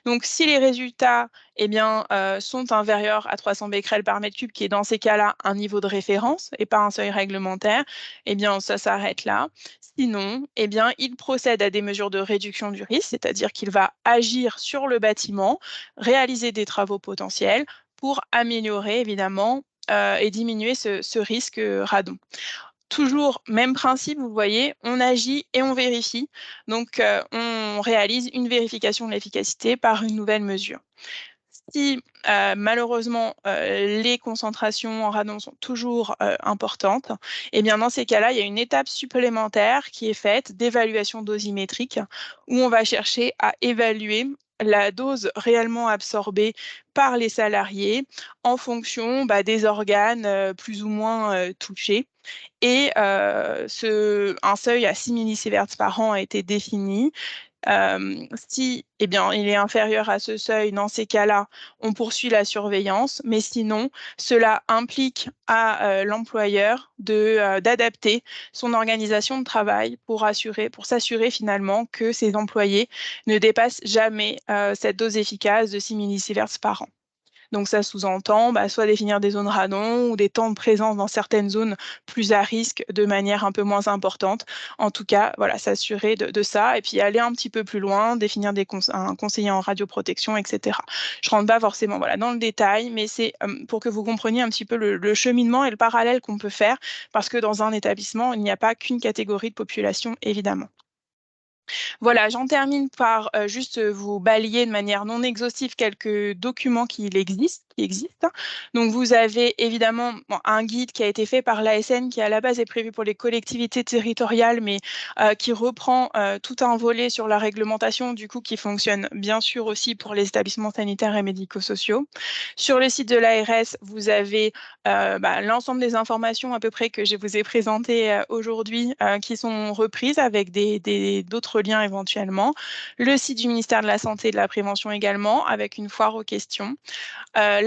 Donc, si les résultats eh bien, sont inférieurs à 300 becquerels par mètre cube, qui est dans ces cas-là un niveau de référence et pas un seuil réglementaire, eh bien, ça s'arrête là. Sinon, eh bien, il procède à des mesures de réduction du risque, c'est-à-dire qu'il va agir sur le bâtiment, réaliser des travaux potentiels pour améliorer évidemment et diminuer ce risque radon. Toujours même principe, vous voyez, on agit et on vérifie. Donc, on réalise une vérification de l'efficacité par une nouvelle mesure. Si malheureusement les concentrations en radon sont toujours importantes, eh bien dans ces cas-là, il y a une étape supplémentaire qui est faite d'évaluation dosimétrique où on va chercher à évaluer la dose réellement absorbée par les salariés en fonction des organes plus ou moins touchés. Et un seuil à 6 millisieverts par an a été défini. Si eh bien, il est inférieur à ce seuil, dans ces cas-là, on poursuit la surveillance, mais sinon, cela implique à l'employeur d'adapter son organisation de travail pour s'assurer finalement que ses employés ne dépassent jamais cette dose efficace de 6 millisieverts par an. Donc ça sous-entend soit définir des zones radon ou des temps de présence dans certaines zones plus à risque de manière un peu moins importante. En tout cas, voilà, s'assurer de ça et puis aller un petit peu plus loin, définir un conseiller en radioprotection, etc. Je ne rentre pas forcément dans le détail, mais c'est pour que vous compreniez un petit peu le cheminement et le parallèle qu'on peut faire, parce que dans un établissement, il n'y a pas qu'une catégorie de population, évidemment. Voilà, j'en termine par juste vous balayer de manière non exhaustive quelques documents qui existent. Donc, vous avez évidemment un guide qui a été fait par l'ASN qui, à la base, est prévu pour les collectivités territoriales, mais qui reprend tout un volet sur la réglementation, du coup, qui fonctionne bien sûr aussi pour les établissements sanitaires et médico-sociaux. Sur le site de l'ARS, vous avez l'ensemble des informations à peu près que je vous ai présentées aujourd'hui qui sont reprises avec d'autres liens éventuellement. Le site du ministère de la Santé et de la Prévention également, avec une foire aux questions.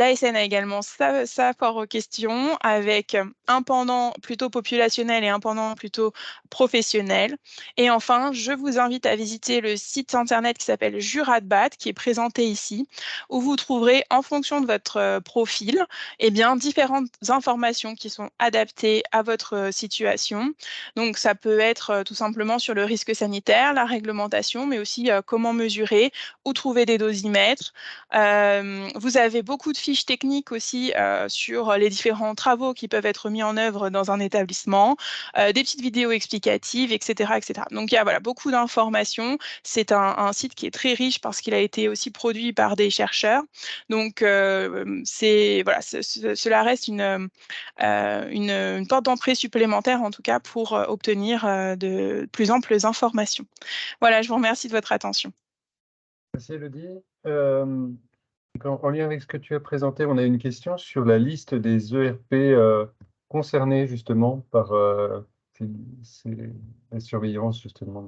L'ASN a également sa foire aux questions avec un pendant plutôt populationnel et un pendant plutôt professionnel. Et enfin, je vous invite à visiter le site internet qui s'appelle Juradbat, qui est présenté ici, où vous trouverez, en fonction de votre profil, eh bien, différentes informations qui sont adaptées à votre situation. Donc, ça peut être tout simplement sur le risque sanitaire, la réglementation, mais aussi comment mesurer, où trouver des dosimètres. Vous avez beaucoup de fiches techniques aussi sur les différents travaux qui peuvent être mis en œuvre dans un établissement, des petites vidéos explicatives, etc., etc. Donc, il y a voilà, beaucoup d'informations. C'est un site qui est très riche parce qu'il a été aussi produit par des chercheurs. Donc, voilà, cela reste une porte d'entrée supplémentaire, en tout cas, pour obtenir de plus amples informations. Voilà, je vous remercie de votre attention. Merci Elodie. En lien avec ce que tu as présenté, on a une question sur la liste des ERP concernés justement par la surveillance justement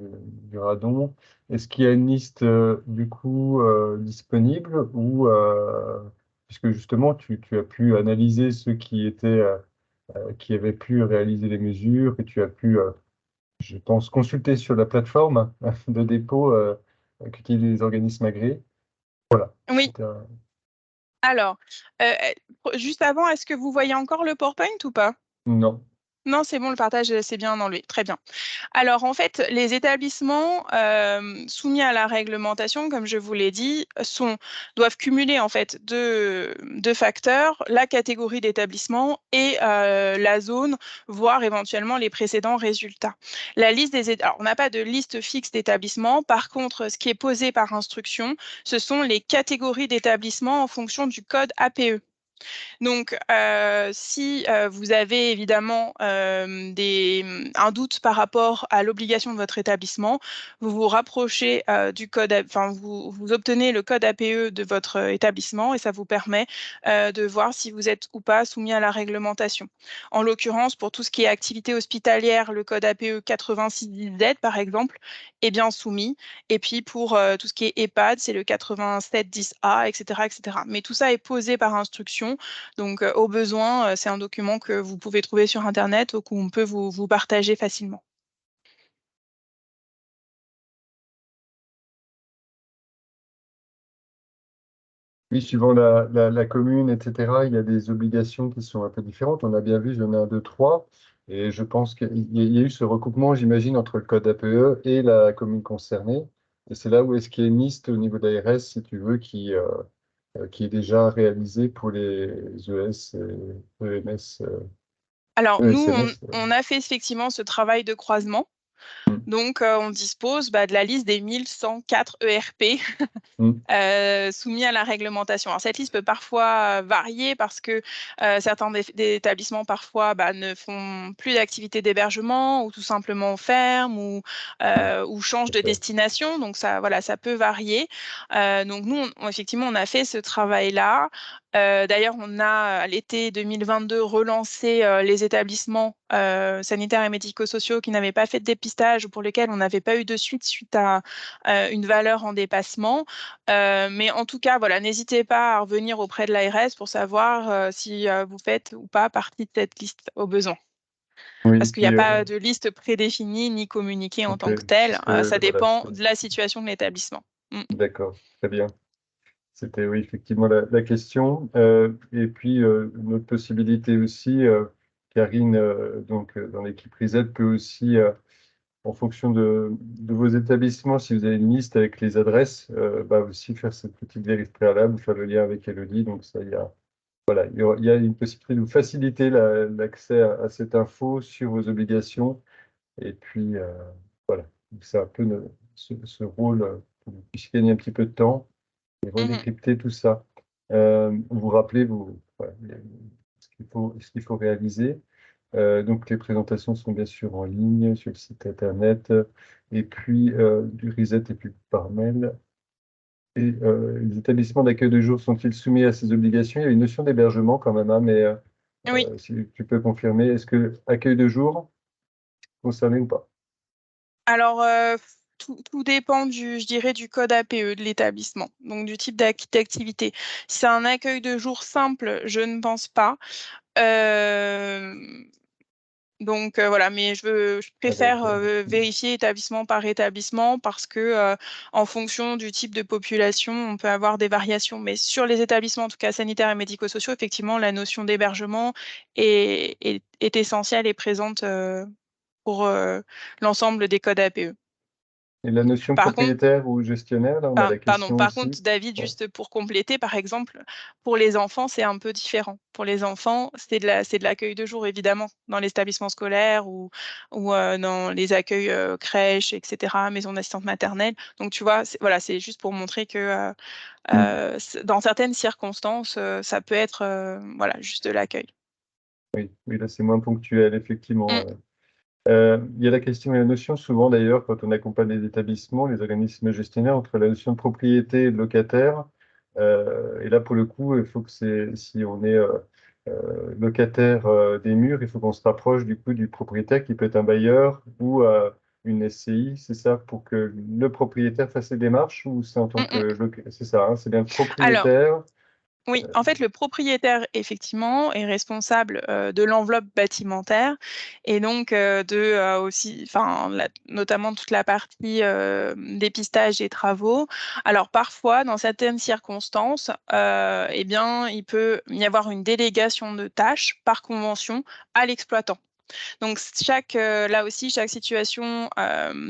du radon. Est-ce qu'il y a une liste du coup disponible ou puisque justement tu as pu analyser ceux qui étaient qui avaient pu réaliser les mesures et tu as pu je pense consulter sur la plateforme de dépôt qu'utilisent les organismes agréés. Voilà. Oui, C'était alors, juste avant, est-ce que vous voyez encore le PowerPoint ou pas? non. Non, c'est bon, le partage, c'est bien enlevé. Très bien. Alors, en fait, les établissements soumis à la réglementation, comme je vous l'ai dit, doivent cumuler en fait deux facteurs, la catégorie d'établissement et la zone, voire éventuellement les précédents résultats. Alors, on n'a pas de liste fixe d'établissements. Par contre, ce qui est posé par instruction, ce sont les catégories d'établissements en fonction du code APE. Donc, si vous avez évidemment un doute par rapport à l'obligation de votre établissement, vous vous rapprochez du code, enfin, vous obtenez le code APE de votre établissement et ça vous permet de voir si vous êtes ou pas soumis à la réglementation. En l'occurrence, pour tout ce qui est activité hospitalière, le code APE 8610Z, par exemple, est bien soumis. Et puis, pour tout ce qui est EHPAD, c'est le 8710A, etc., etc. Mais tout ça est posé par instruction. Donc, au besoin, c'est un document que vous pouvez trouver sur Internet ou qu'on peut vous partager facilement. Oui, suivant la commune, etc., il y a des obligations qui sont un peu différentes. On a bien vu, j'en ai un, deux, trois. Et je pense qu'il y a eu ce recoupement, j'imagine, entre le code APE et la commune concernée. Et c'est là où est-ce qu'il y a une liste au niveau de l'ARS, si tu veux, qui est déjà réalisée pour les ES et EMS, Alors, nous, ESMS. on a fait effectivement ce travail de croisement. Mm. Donc, on dispose de la liste des 1104 ERP Mm. soumis à la réglementation. Alors, cette liste peut parfois varier parce que certains des établissements parfois ne font plus d'activité d'hébergement ou tout simplement ferment ou changent de D'accord. destination. Donc, ça, voilà, ça peut varier. Donc, nous, effectivement, on a fait ce travail-là. D'ailleurs, on a, à l'été 2022, relancé les établissements sanitaires et médico-sociaux qui n'avaient pas fait de dépistage ou pour lesquels on n'avait pas eu de suite à une valeur en dépassement. Mais en tout cas, voilà, n'hésitez pas à revenir auprès de l'ARS pour savoir si vous faites ou pas partie de cette liste au besoin. Oui, Parce qu'il n'y a puis, pas de liste prédéfinie ni communiquée en ok, tant que telle. Ça voilà, dépend de la situation de l'établissement. Mm. d'accord, très bien. C'était oui, effectivement la question. Et puis, une autre possibilité aussi, Karine, donc, dans l'équipe Reset, peut aussi, en fonction de vos établissements, si vous avez une liste avec les adresses, aussi faire cette petite vérif préalable, faire le lien avec Elodie. Donc, ça, voilà, il y a une possibilité de vous faciliter l'accès à cette info sur vos obligations. Et puis, voilà, c'est un peu ce rôle pour que vous puissiez gagner un petit peu de temps et Mhm. redécrypter tout ça. Vous rappelez voilà, ce qu'il faut réaliser. Donc, les présentations sont bien sûr en ligne sur le site internet et puis du Reset et puis par mail. Et les établissements d'accueil de jour sont-ils soumis à ces obligations? Il y a une notion d'hébergement quand même, hein, mais Oui. si tu peux confirmer, est-ce que accueil de jour concerné ou pas? Alors, tout dépend je dirais, du code APE de l'établissement, donc du type d'activité. Si c'est un accueil de jour simple, je ne pense pas. Donc voilà, mais je préfère vérifier établissement par établissement parce que en fonction du type de population, on peut avoir des variations. Mais sur les établissements, en tout cas sanitaires et médico-sociaux, effectivement, la notion d'hébergement est essentielle et présente pour l'ensemble des codes APE. Et la notion Par contre, propriétaire ou gestionnaire, là, on a la Pardon, question par aussi. contre, David, Ouais. juste pour compléter, par exemple, pour les enfants, c'est un peu différent. Pour les enfants, c'est de l'accueil de jour, évidemment, dans les établissements scolaires ou dans les accueils crèches, etc., maisons d'assistance maternelle. Donc, tu vois, voilà, c'est juste pour montrer que dans certaines circonstances, ça peut être voilà, juste de l'accueil. Oui, là, c'est moins ponctuel, effectivement. Mm. Il y a la question et la notion, souvent d'ailleurs, quand on accompagne les établissements, les organismes gestionnaires, entre la notion de propriété et de locataire. Et là, pour le coup, il faut que si on est locataire des murs, il faut qu'on se rapproche du coup du propriétaire qui peut être un bailleur ou une SCI, c'est ça, pour que le propriétaire fasse les démarches ou c'est en tant Mm, mm. que c'est ça, hein, c'est bien le Alors, propriétaire. oui, en fait, le propriétaire, effectivement, est responsable de l'enveloppe bâtimentaire et donc aussi, enfin, notamment toute la partie dépistage des travaux. Alors, parfois, dans certaines circonstances, eh bien, il peut y avoir une délégation de tâches par convention à l'exploitant. Donc, là aussi, chaque situation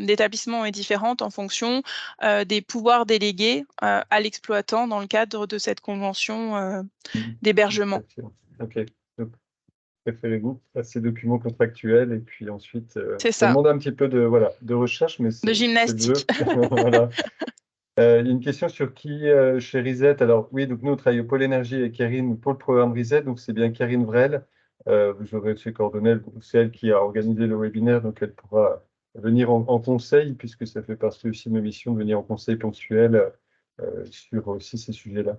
d'établissement est différente en fonction des pouvoirs délégués à l'exploitant dans le cadre de cette convention d'hébergement. Ok. Donc, préférez-vous ces documents contractuels et puis ensuite, C'est ça ça, demande un petit peu de recherche, mais de c'est le gymnastique. jeu. Voilà. Il y a une question sur qui chez Reset. Alors oui, donc nous on travaille au pôle énergie avec Karine pour le programme Reset, donc c'est bien Karine Vrel. Vous aurez ses coordonnées, c'est elle qui a organisé le webinaire, donc elle pourra venir en conseil, puisque ça fait partie aussi de nos missions de venir en conseil ponctuel sur aussi ces sujets-là.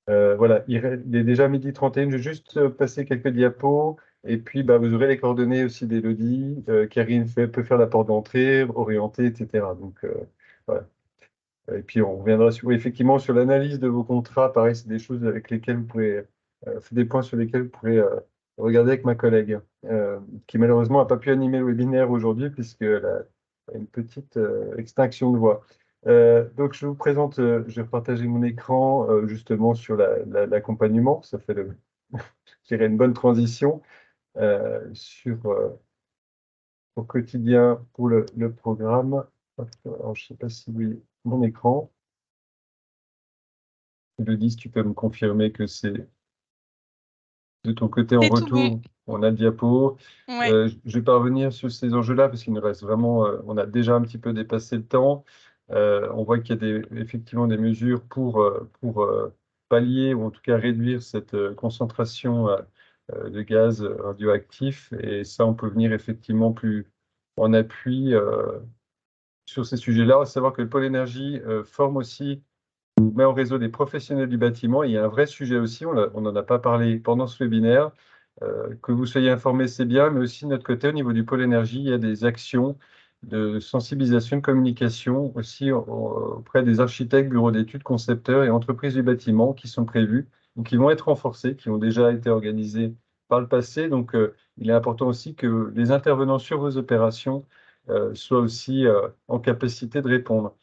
Voilà, il est déjà 12h31. Je vais juste passer quelques diapos. Et puis, bah, vous aurez les coordonnées aussi d'Élodie. Karine peut faire la porte d'entrée, orienter, etc. Donc, voilà. Et puis, on reviendra effectivement sur l'analyse de vos contrats. Pareil, c'est des choses avec lesquelles vous pourrez, c'est des points sur lesquels vous pourrez regarder avec ma collègue, qui malheureusement n'a pas pu animer le webinaire aujourd'hui, puisqu'elle a une petite extinction de voix. Donc, je vous présente, je vais partager mon écran justement sur l'accompagnement. Ça fait, je dirais, une bonne transition sur au quotidien pour le programme. Hop, alors, je ne sais pas si vous voyez mon écran. Elodie, si tu peux me confirmer que c'est de ton côté en C'est tout bon. retour, on a le diapo. Ouais. Je vais pas revenir sur ces enjeux-là parce qu'il nous reste vraiment, on a déjà un petit peu dépassé le temps. On voit qu'il y a effectivement des mesures pour pallier ou en tout cas réduire cette concentration de gaz radioactifs. Et ça, on peut venir effectivement plus en appui sur ces sujets-là. À savoir que le pôle énergie forme aussi met en réseau des professionnels du bâtiment. Il y a un vrai sujet aussi, on n'en a pas parlé pendant ce webinaire. Que vous soyez informés, c'est bien, mais aussi de notre côté, au niveau du pôle énergie, il y a des actions de sensibilisation, de communication aussi auprès des architectes, bureaux d'études, concepteurs et entreprises du bâtiment qui sont prévues, ou qui vont être renforcées, qui ont déjà été organisées par le passé. Donc, il est important aussi que les intervenants sur vos opérations soient aussi en capacité de répondre.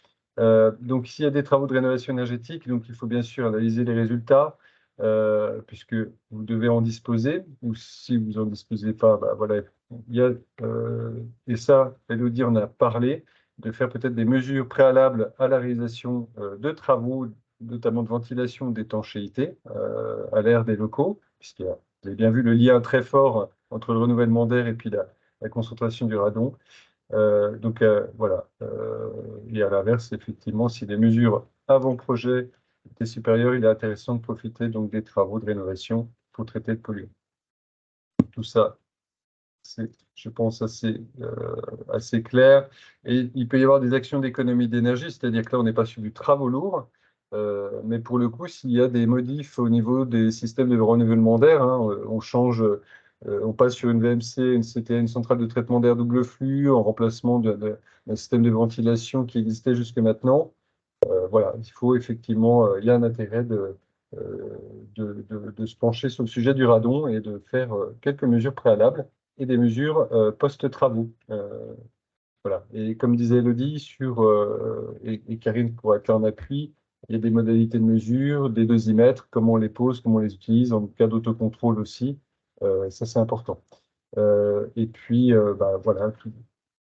Donc, s'il y a des travaux de rénovation énergétique, donc il faut bien sûr analyser les résultats, puisque vous devez en disposer, ou si vous n'en disposez pas, bah, voilà, il y a, et ça, Elodie en a parlé, de faire peut-être des mesures préalables à la réalisation de travaux, notamment de ventilation ou d'étanchéité à l'air des locaux, puisque vous avez bien vu le lien très fort entre le renouvellement d'air et puis la concentration du radon. Donc voilà. Et à l'inverse, effectivement, si les mesures avant projet étaient supérieures, il est intéressant de profiter donc des travaux de rénovation pour traiter le polluant. Tout ça, c'est, je pense, assez clair. Et il peut y avoir des actions d'économie d'énergie, c'est-à-dire que là, on n'est pas sur du travaux lourd, mais pour le coup, s'il y a des modifs au niveau des systèmes de renouvellement d'air, hein, on change On passe sur une VMC, c'était une centrale de traitement d'air double flux en remplacement d'un système de ventilation qui existait jusque maintenant. Voilà, il faut effectivement, il y a un intérêt de se pencher sur le sujet du radon et de faire quelques mesures préalables et des mesures post-travaux. Voilà. Et comme disait Elodie, et Karine pourra être là en appui, il y a des modalités de mesure, des dosimètres, comment on les pose, comment on les utilise, en cas d'autocontrôle aussi. Ça, c'est important. Et puis, voilà,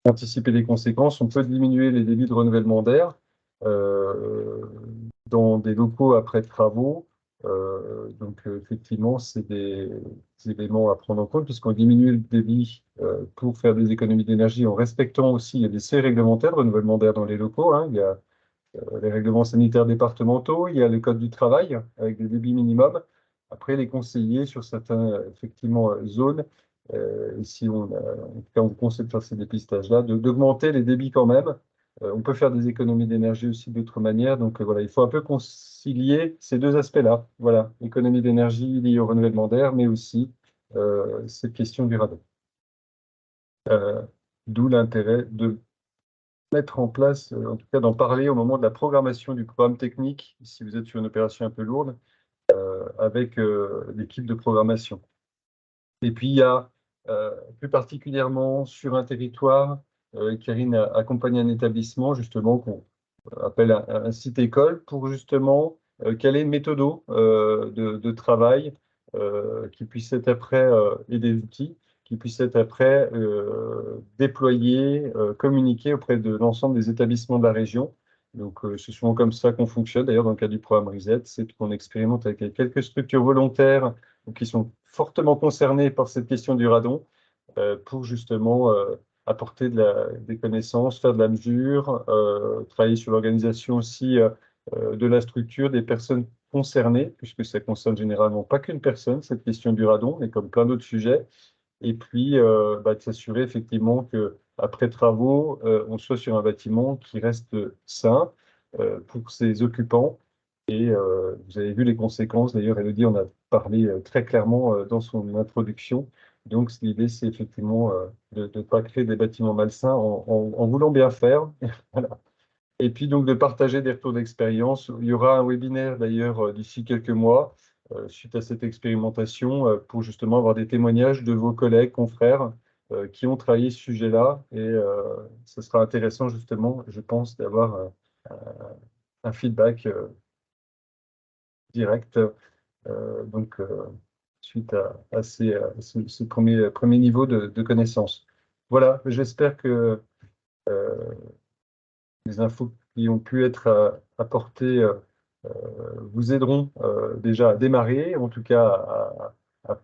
anticiper les conséquences. On peut diminuer les débits de renouvellement d'air dans des locaux après travaux. Donc, effectivement, c'est des éléments à prendre en compte puisqu'on diminue le débit pour faire des économies d'énergie en respectant aussi, il y a des seuils réglementaires de renouvellement d'air dans les locaux. Hein. Il y a les règlements sanitaires départementaux, il y a le code du travail avec des débits minimums. Après, les conseillers sur certaines effectivement zones, si en tout cas on conseille de faire ces dépistages-là, d'augmenter les débits quand même. On peut faire des économies d'énergie aussi d'autres manières. Donc voilà, il faut un peu concilier ces deux aspects-là. Voilà, économie d'énergie liée au renouvellement d'air, mais aussi cette question du radon. D'où l'intérêt de mettre en place, en tout cas d'en parler au moment de la programmation du programme technique, si vous êtes sur une opération un peu lourde, avec l'équipe de programmation. Et puis il y a plus particulièrement sur un territoire, Karine a accompagné un établissement justement qu'on appelle un site école pour justement caler une méthode de travail qui puisse être après, et des outils qui puissent être après déployés, communiqués auprès de l'ensemble des établissements de la région. Donc, c'est souvent comme ça qu'on fonctionne. D'ailleurs, dans le cadre du programme RESET, c'est qu'on expérimente avec quelques structures volontaires qui sont fortement concernées par cette question du radon pour justement apporter des connaissances, faire de la mesure, travailler sur l'organisation aussi de la structure, des personnes concernées, puisque ça concerne généralement pas qu'une personne, cette question du radon, mais comme plein d'autres sujets. Et puis, de s'assurer effectivement qu'après travaux, on soit sur un bâtiment qui reste sain pour ses occupants. Et vous avez vu les conséquences. D'ailleurs, Elodie en a parlé très clairement dans son introduction. Donc, l'idée, c'est effectivement de ne pas créer des bâtiments malsains en voulant bien faire. Voilà. Et puis, donc, de partager des retours d'expérience. Il y aura un webinaire, d'ailleurs, d'ici quelques mois, suite à cette expérimentation, pour justement avoir des témoignages de vos collègues, confrères, qui ont travaillé ce sujet-là. Et ce sera intéressant, justement, je pense, d'avoir un feedback direct. Donc, suite à ce premier niveau de connaissance. Voilà, j'espère que les infos qui ont pu être apportées vous aideront déjà à démarrer, en tout cas à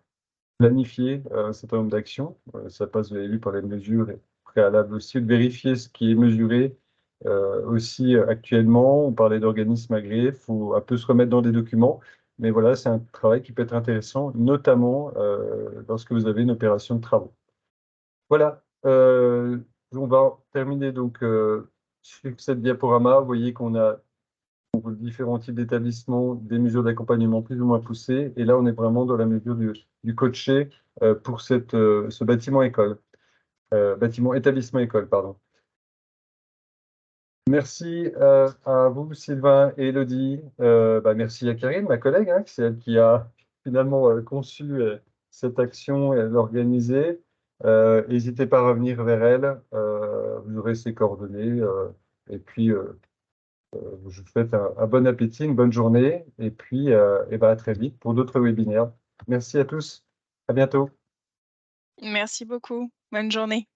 planifier un certain nombre d'actions. Ça passe, vous avez vu, par les mesures préalables aussi, de vérifier ce qui est mesuré. Aussi, actuellement, on parlait d'organismes agréés, il faut un peu se remettre dans des documents. Mais voilà, c'est un travail qui peut être intéressant, notamment lorsque vous avez une opération de travaux. Voilà, on va terminer donc sur cette diaporama. Vous voyez qu'on a pour différents types d'établissements des mesures d'accompagnement plus ou moins poussées. Et là, on est vraiment dans la mesure du coaché pour ce bâtiment école, établissement école, pardon. Merci à vous, Sylvain et Elodie. Merci à Karine, ma collègue, hein, c'est elle qui a finalement conçu cette action et l'organiser. N'hésitez pas à revenir vers elle. Vous aurez ses coordonnées. Et puis, je vous souhaite un bon appétit, une bonne journée. Et puis, à très vite pour d'autres webinaires. Merci à tous. À bientôt. Merci beaucoup. Bonne journée.